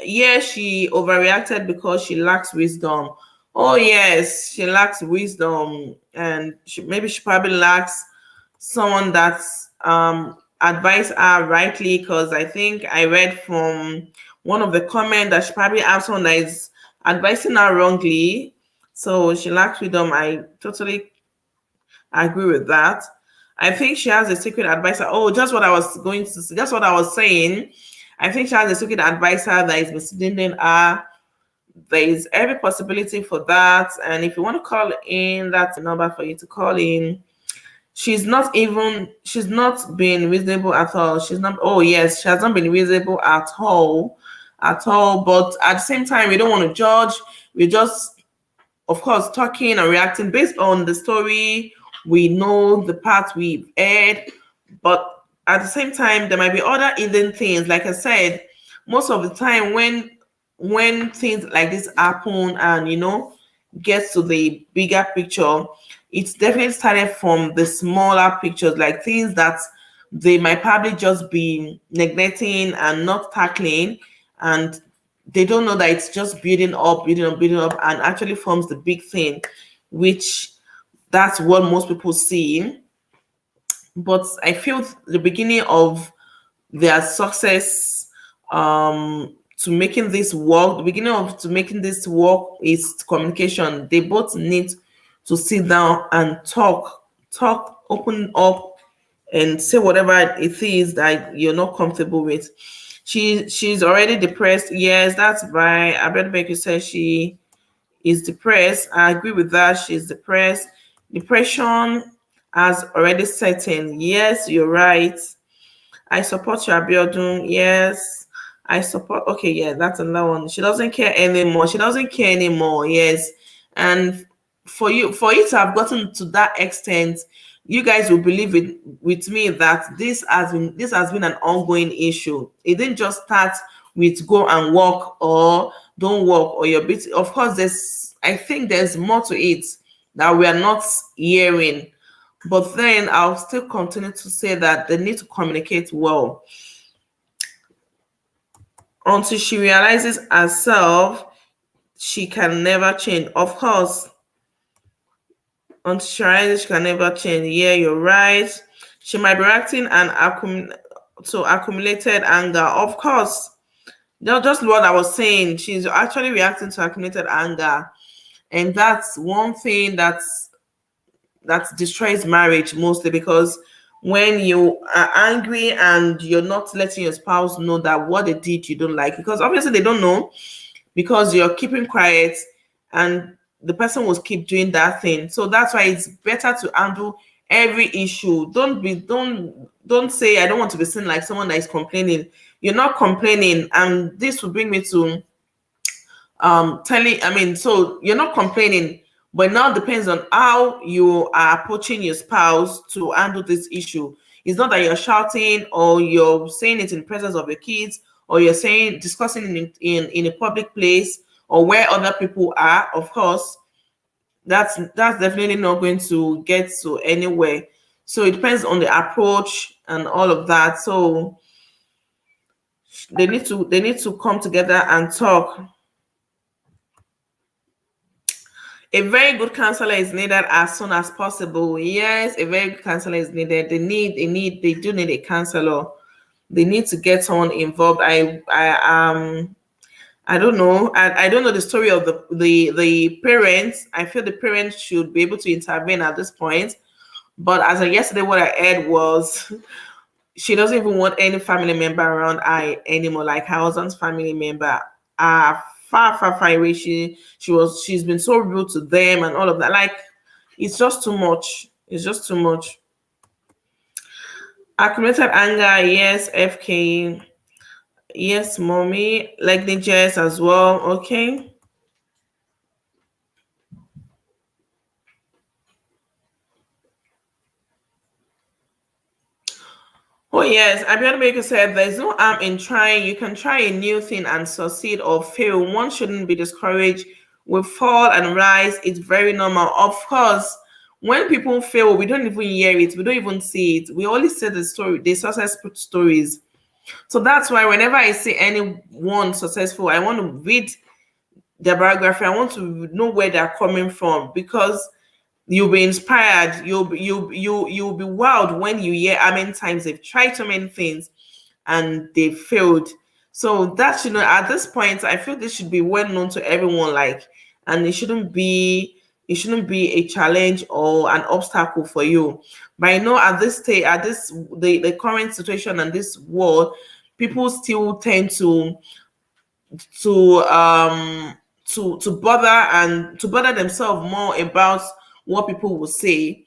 overreacted because she lacks wisdom. Oh yes, she lacks wisdom, and she probably lacks someone that's advise her rightly. Because I think I read from one of the comment that she probably has someone that is advising her wrongly. So she lacks wisdom. I totally agree with that. I think she has a secret advisor. Oh, just what I was going to say. That's what I was saying. I think she has a secret advisor that is misleading her. There is every possibility for that. And if you want to call in, that's a number for you to call in. She's not been reasonable at all. Oh yes, she has not been reasonable at all. But at the same time, we don't want to judge. We just, of course, talking and reacting based on the story. We know the part we've heard, but at the same time, there might be other hidden things. Like I said, most of the time when things like this happen and gets to the bigger picture, it's definitely started from the smaller pictures, like things that they might probably just be neglecting and not tackling, and they don't know that it's just building up, and actually forms the big thing, which that's what most people see. But I feel the beginning of their success to making this work, the beginning of to making this work is communication. They both need to sit down and talk, open up, and say whatever it is that you're not comfortable with. She's already depressed. Yes, that's right. Abed Becky says she is depressed. I agree with that. She's depressed. Depression has already set in. Yes, you're right. I support you, Abiodun. Yes, I support. Okay, yeah, that's another one. She doesn't care anymore. Yes, and for it to have gotten to that extent, you guys will believe it with me that this has been an ongoing issue. It didn't just start with go and walk or don't walk or you're busy. Of course, I think there's more to it that we are not hearing. But then I'll still continue to say that they need to communicate well until she realizes herself. She can never change. Of course, until she realizes she can never change. Yeah, you're right. She might be reacting and accumulated anger. Of course, just what I was saying. She's actually reacting to accumulated anger, and that's one thing that destroys marriage mostly, because when you are angry and you're not letting your spouse know that what they did you don't like, because obviously they don't know, because you're keeping quiet, and the person will keep doing that thing. So that's why it's better to handle every issue. Don't say I don't want to be seen like someone that is complaining. You're not complaining, and this will bring me to telling, I mean, so you're not complaining, but now depends on how you are approaching your spouse to handle this issue. It's not that you're shouting or you're saying it in presence of your kids, or you're saying discussing in a public place or where other people are. Of course, that's definitely not going to get to anywhere. So it depends on the approach and all of that. So they need to come together and talk. A very good counselor is needed as soon as possible. Yes, a very good counselor is needed. They do need a counselor. They need to get someone involved. I don't know. I don't know the story of the parents. I feel the parents should be able to intervene at this point. But as of yesterday, what I heard was she doesn't even want any family member around her anymore, like her husband's family member are far away. She's been so rude to them and all of that. Like, it's just too much. It's just too much. Accumulated anger, yes, FK, yes, mommy, like the jazz as well. Okay. Oh yes, Abiodun Baker said there's no harm in trying. You can try a new thing and succeed or fail. One shouldn't be discouraged. We fall and rise. It's very normal. Of course, when people fail, we don't even hear it. We don't even see it. We only see the story, the success stories. So that's why whenever I see anyone successful, I want to read their biography. I want to know where they're coming from, because you'll be inspired. You'll be wowed when you hear how many times they've tried so many things and they failed. So that, at this point, I feel this should be well known to everyone. Like, and it shouldn't be a challenge or an obstacle for you. But I know at this stage, at this the current situation and this world, people still tend to um to bother themselves more about what people will say,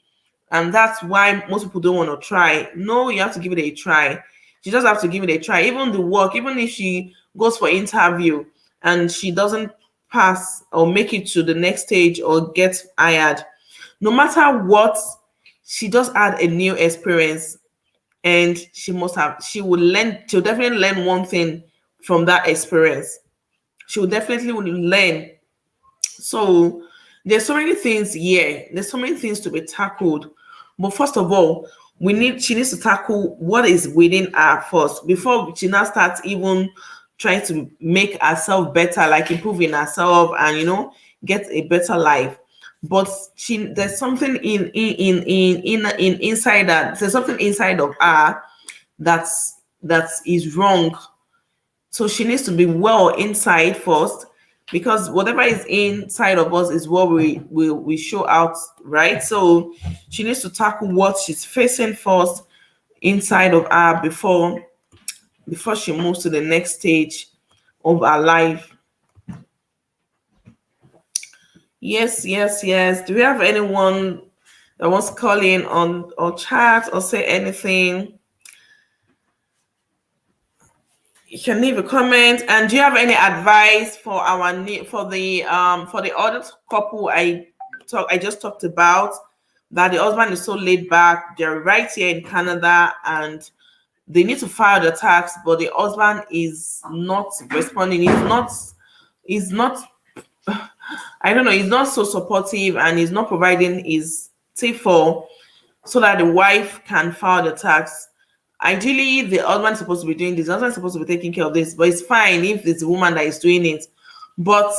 and that's why most people don't want to try. No, you have to give it a try. She just have to give it a try. Even the work, even if she goes for interview and she doesn't pass or make it to the next stage or get hired, no matter what, she just had a new experience, and she'll definitely learn one thing from that experience. She will definitely learn. So there's so many things here. There's so many things to be tackled. But first of all, she needs to tackle what is within her first before she now starts even trying to make herself better, like improving herself and get a better life. But there's something in inside that there's something inside of her that is wrong. So she needs to be well inside first, because whatever is inside of us is what we show out, right? So she needs to tackle what she's facing first inside of her before she moves to the next stage of her life. Yes, yes, yes. Do we have anyone that wants to call in on or chat or say anything? You can leave a comment. And do you have any advice for the other couple I just talked about, that the husband is so laid back? They're right here in Canada and they need to file the tax, but the husband is not responding. He's not I don't know, he's not so supportive, and he's not providing his T4 so that the wife can file the tax. Ideally, the husband is supposed to be doing this. The husband is supposed to be taking care of this, but it's fine if it's the woman that is doing it. But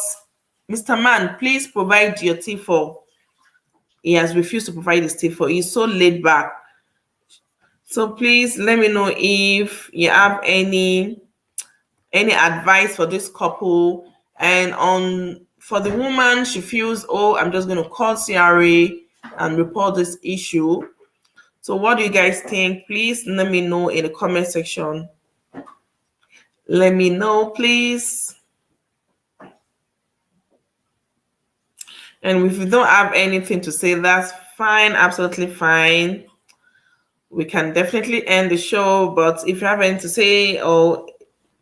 Mr. Man, please provide your T4. He has refused to provide his T4. He's so laid back. So please let me know if you have any advice for this couple. And for the woman, she feels, oh, I'm just going to call CRA and report this issue So what do you guys think? Please let me know in the comment section. Let me know, please. And if you don't have anything to say, that's fine, absolutely fine. We can definitely end the show, but if you have anything to say, or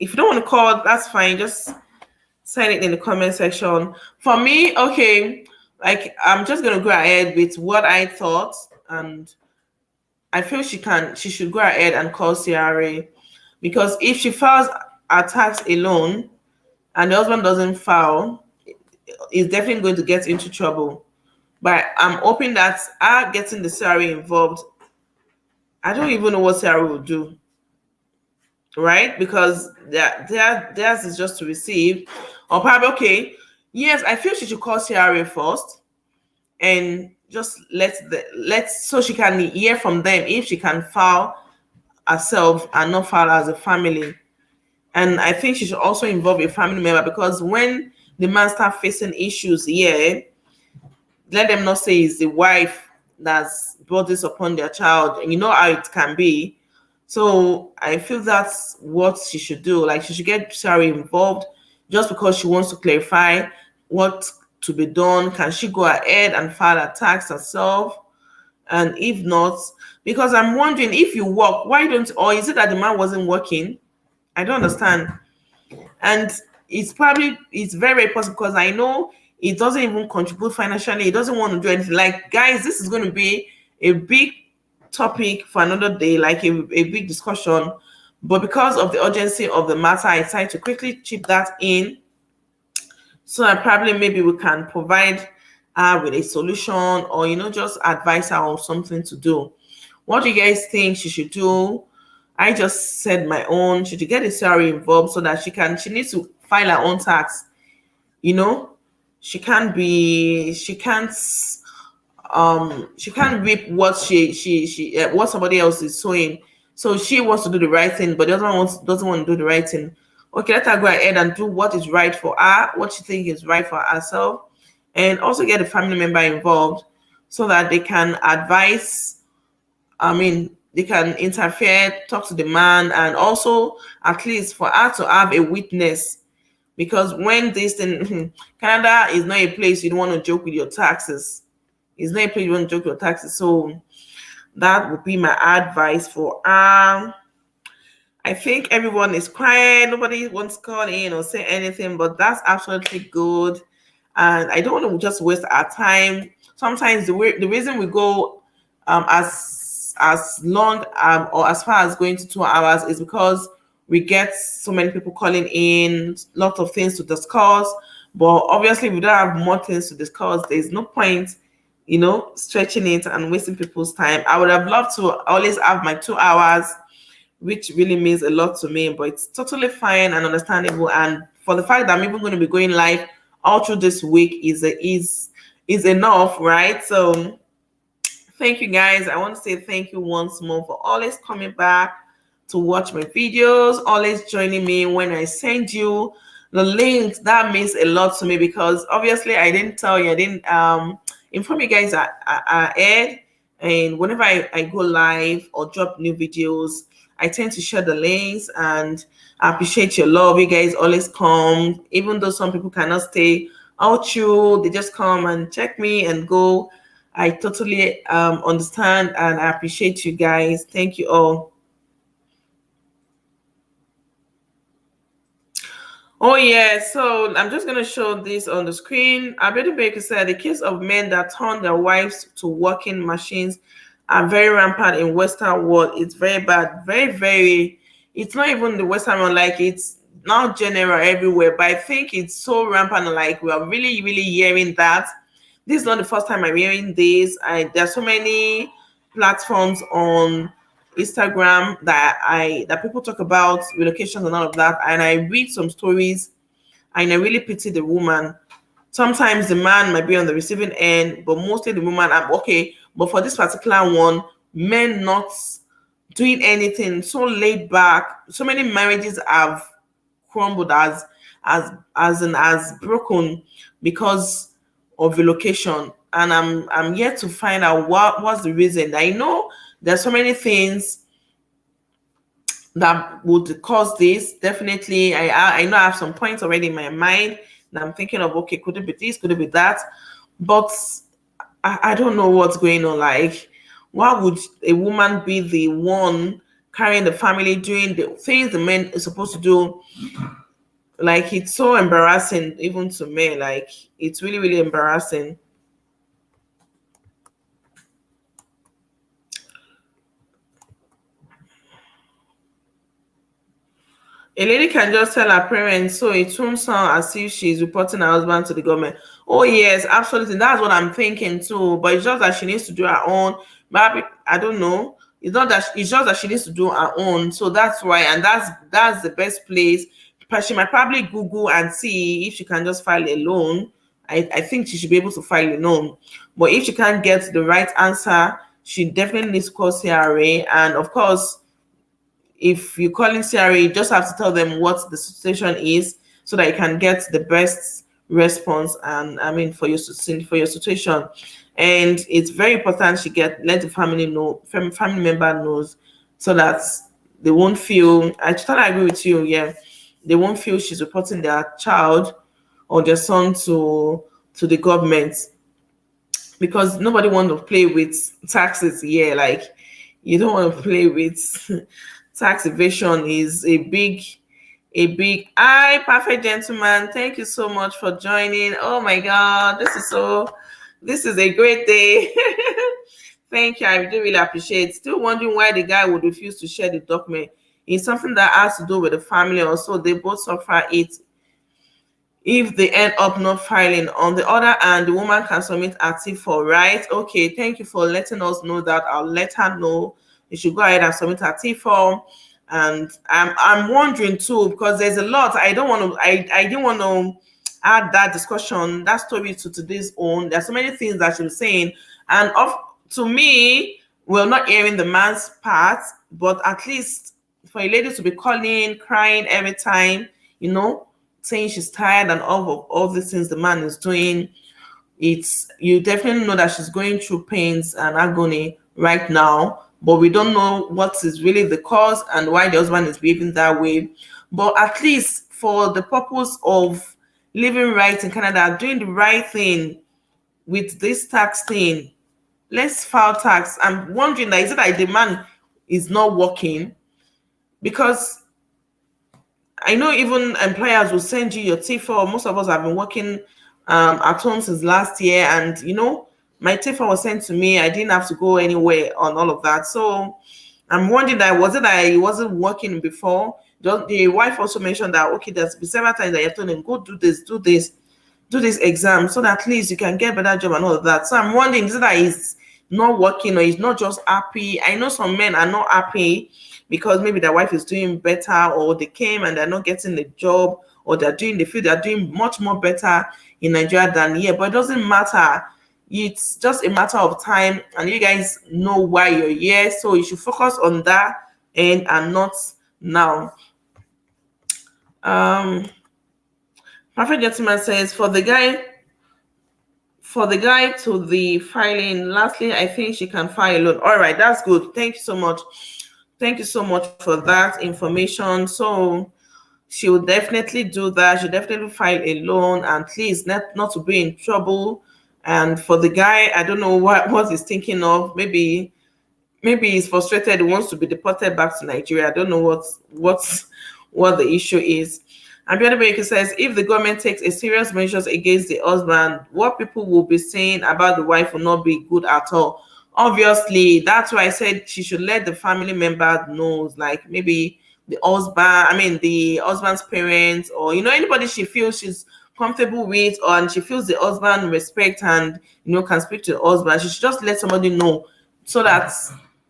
if you don't want to call, that's fine. Just send it in the comment section. For me, okay, like I'm just gonna go ahead with what I thought, and I feel she should go ahead and call CRA, because if she files her tax alone and the husband doesn't file, is definitely going to get into trouble. But I'm hoping that her getting the CRA involved, I don't even know what CRA will do, right? Because theirs is just to receive, or probably okay. Yes, I feel she should call CRA first and just let so she can hear from them if she can file herself and not file as a family. And I think she should also involve a family member, because when the man start facing issues here, let them not say it's the wife that's brought this upon their child. And you know how it can be. So I feel that's what she should do. Like she should get Sari involved just because she wants to clarify what to be done. Can she go ahead and file a tax herself? And if not, because I'm wondering, if you work, why don't, or is it that the man wasn't working? I don't understand. And it's very, very possible, because I know it doesn't even contribute financially. It doesn't want to do anything. Like, guys, this is going to be a big topic for another day, like a big discussion. But because of the urgency of the matter, I decided to quickly chip that in, so that probably maybe we can provide her with a solution, or just advise her on something to do. What do you guys think she should do? I just said my own. She should get a salary involved so that she needs to file her own tax. You know, she can't reap what what somebody else is sowing. So she wants to do the right thing, but the other one doesn't want to do the right thing. Okay, let her go ahead and do what is right for her, what she thinks is right for herself, and also get a family member involved so that they can advise. I mean, they can interfere, talk to the man, and also at least for her to have a witness. Because when this thing, Canada is not a place you don't want to joke with your taxes. It's not a place you want to joke with your taxes. So that would be my advice for I think everyone is quiet. Nobody wants to call in or say anything, but that's absolutely good. And I don't want to just waste our time. Sometimes the reason we go as long or as far as going to 2 hours is because we get so many people calling in, lots of things to discuss. But obviously, if we don't have more things to discuss, there's no point, stretching it and wasting people's time. I would have loved to always have my 2 hours, which really means a lot to me, but it's totally fine and understandable. And for the fact that I'm even going to be going live all through this week is enough, right? So thank you guys. I want to say thank you once more for always coming back to watch my videos, always joining me when I send you the links. That means a lot to me, because obviously I didn't tell you, I didn't inform you guys ahead. And whenever I go live or drop new videos, I tend to share the links, and I appreciate your love. You guys always come, even though some people cannot stay out through, they just come and check me and go. I totally understand, and I appreciate you guys. Thank you all. Oh yeah, so I'm just gonna show this on the screen. Abedi Baker said the case of men that turn their wives to working machines are very rampant in Western world. It's very bad, very, very. It's not even the Western one, like it's not general everywhere, but I think it's so rampant. Like we are really, really hearing that. This is not the first time I'm hearing this. There's so many platforms on Instagram that people talk about relocations and all of that, and I read some stories, and I really pity the woman. Sometimes the man might be on the receiving end, but mostly the woman. I'm okay, but for this particular one, men not doing anything, so laid back. So many marriages have crumbled as broken because of relocation, and I'm yet to find out what's the reason. I know There's so many things that would cause this. Definitely, I know I have some points already in my mind, and I'm thinking of, okay, could it be this, could it be that? But I don't know what's going on. Like, why would a woman be the one carrying the family, doing the things the men is supposed to do? Like, it's so embarrassing even to me. Like, it's really, really embarrassing. A lady can just tell her parents, so it won't sound as if she's reporting her husband to the government. Oh yes, absolutely. That's what I'm thinking too. But it's just that she needs to do her own. Maybe I don't know. It's not that it's just that she needs to do her own. So that's why, and that's the best place. But she might probably Google and see if she can just file a loan. I think she should be able to file a loan. But if she can't get the right answer, she definitely needs to call CRA. And of course, if you call in CRA, you just have to tell them what the situation is so that you can get the best response. And I mean, for your situation, and it's very important she let the family know, family member knows, so that they won't feel. I totally agree with you. Yeah, they won't feel she's reporting their child or their son to the government, because nobody wants to play with taxes here. Like, you don't want to play with tax evasion. Is a big hi, perfect gentleman. Thank you so much for joining. Oh my god, this is a great day. Thank you. I do really appreciate. Still wondering why the guy would refuse to share the document. It's something that has to do with the family, also they both suffer it if they end up not filing. On the other hand, the woman can submit a T4, right? Okay, thank you for letting us know that. I'll let her know. You should go ahead and submit a T4. And I'm wondering too, because there's a lot. I don't want to. I didn't want to add that discussion, that story to today's own. There's so many things that she was saying, and of to me, we're not hearing the man's part, but at least for a lady to be calling, crying every time, saying she's tired and all these things the man is doing, it's, you definitely know that she's going through pains and agony right now, but we don't know what is really the cause and why the husband is behaving that way. But at least for the purpose of living right in Canada, doing the right thing with this tax thing, let's file tax. I'm wondering, that is it that the man is not working? Because I know even employers will send you your T4. Most of us have been working at home since last year, and my T4 was sent to me. I didn't have to go anywhere on all of that. So I'm wondering, that was it that he wasn't working before? The wife also mentioned that, okay, there's been several times that you have told him, go do this, do this, do this exam, so that at least you can get a better job and all of that. So I'm wondering, is it that he's not working, or he's not just happy? I know some men are not happy because maybe their wife is doing better, or they came and they're not getting the job, or they feel they're doing much more better in Nigeria than here. But it doesn't matter. It's just a matter of time, and you guys know why you're here. So you should focus on that and not now. Perfect gentleman says, for the guy to the filing, lastly, I think she can file alone. All right, that's good. Thank you so much. Thank you so much for that information. So she will definitely do that. She'll definitely file a loan, and please not to be in trouble. And for the guy, I don't know what he's thinking of. Maybe he's frustrated. He wants to be deported back to Nigeria. I don't know what the issue is. And the other Baker says, if the government takes a serious measures against the husband, what people will be saying about the wife will not be good at all. Obviously, that's why I said she should let the family member know, like maybe the husband's parents, or anybody she feels she's comfortable with, and she feels the husband respect and can speak to the husband. She should just let somebody know, so that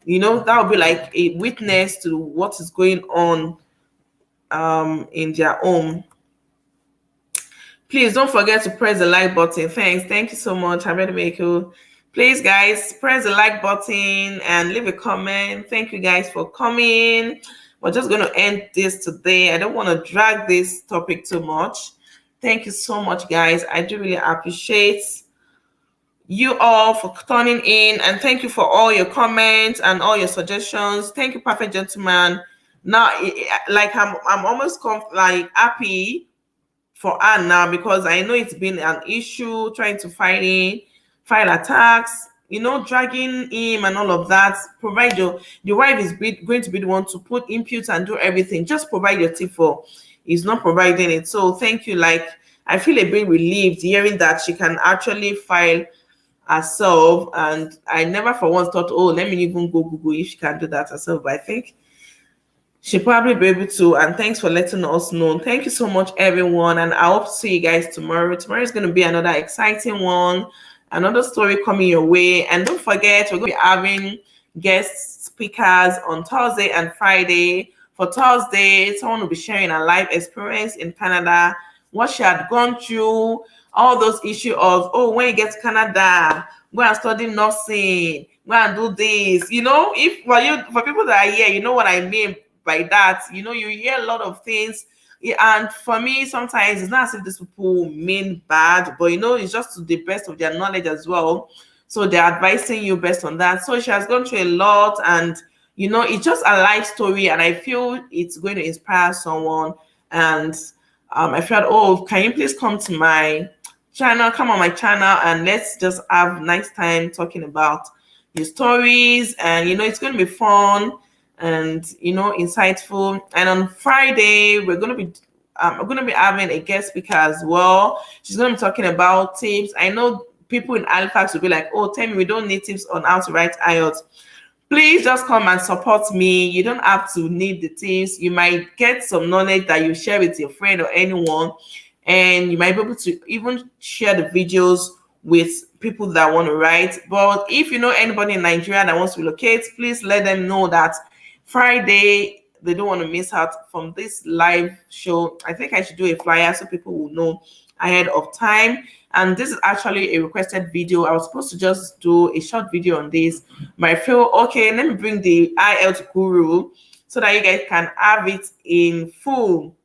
that would be like a witness to what is going on in their home. Please don't forget to press the like button. Thank you so much. I'm ready to make you. Please, guys, press the like button and leave a comment. Thank you guys for coming. We're just going to end this today. I don't want to drag this topic too much. Thank you so much, guys. I do really appreciate you all for turning in, and thank you for all your comments and all your suggestions. Thank you, perfect gentleman. Now, like I'm almost like happy for her now, because I know it's been an issue trying to file attacks, dragging him and all of that. Provide your wife is going to be the one to put inputs and do everything. Just provide your tip for. He's not providing it. So thank you. Like, I feel a bit relieved hearing that she can actually file herself. And I never for once thought, oh, let me even go Google if she can do that herself. But I think she'll probably be able to. And thanks for letting us know. Thank you so much, everyone. And I hope to see you guys tomorrow. Tomorrow is going to be another exciting one, another story coming your way. And don't forget, we're going to be having guest speakers on Thursday and Friday. For Thursday, someone will be sharing a life experience in Canada, what she had gone through, all those issues of, oh, when you get to Canada, go and study nursing, go and do this. If for people that are here, you know what I mean by that. You hear a lot of things. And for me, sometimes it's not as if these people mean bad, but it's just to the best of their knowledge as well. So they're advising you based on that. So she has gone through a lot, and it's just a life story, and I feel it's going to inspire someone. And I felt, oh, can you please come to my channel, come on my channel, and let's just have nice time talking about your stories. And it's going to be fun and insightful. And on Friday we're going to be I'm going to be having a guest speaker as well. She's going to be talking about tips. I know people in Halifax will be like, oh, tell me, we don't need tips on how to write IELTS. Please just come and support me. You don't have to need the tips. You might get some knowledge that you share with your friend or anyone, and you might be able to even share the videos with people that want to write. But if you know anybody in Nigeria that wants to relocate, please let them know that Friday they don't want to miss out from this live show. I think I should do a flyer so people will know ahead of time. And this is actually a requested video. I was supposed to just do a short video on this, but I feel, okay, let me bring the IELTS guru so that you guys can have it in full.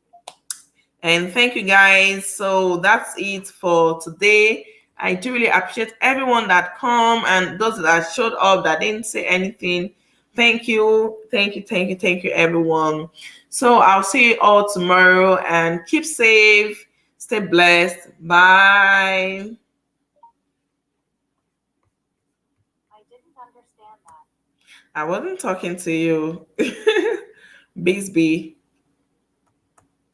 And thank you guys. So that's it for today. I do really appreciate everyone that come and those that showed up that didn't say anything. Thank you. Thank you. Thank you. Thank you, everyone. So I'll see you all tomorrow, and keep safe. Stay blessed. Bye. I didn't understand that. I wasn't talking to you. Bisbee.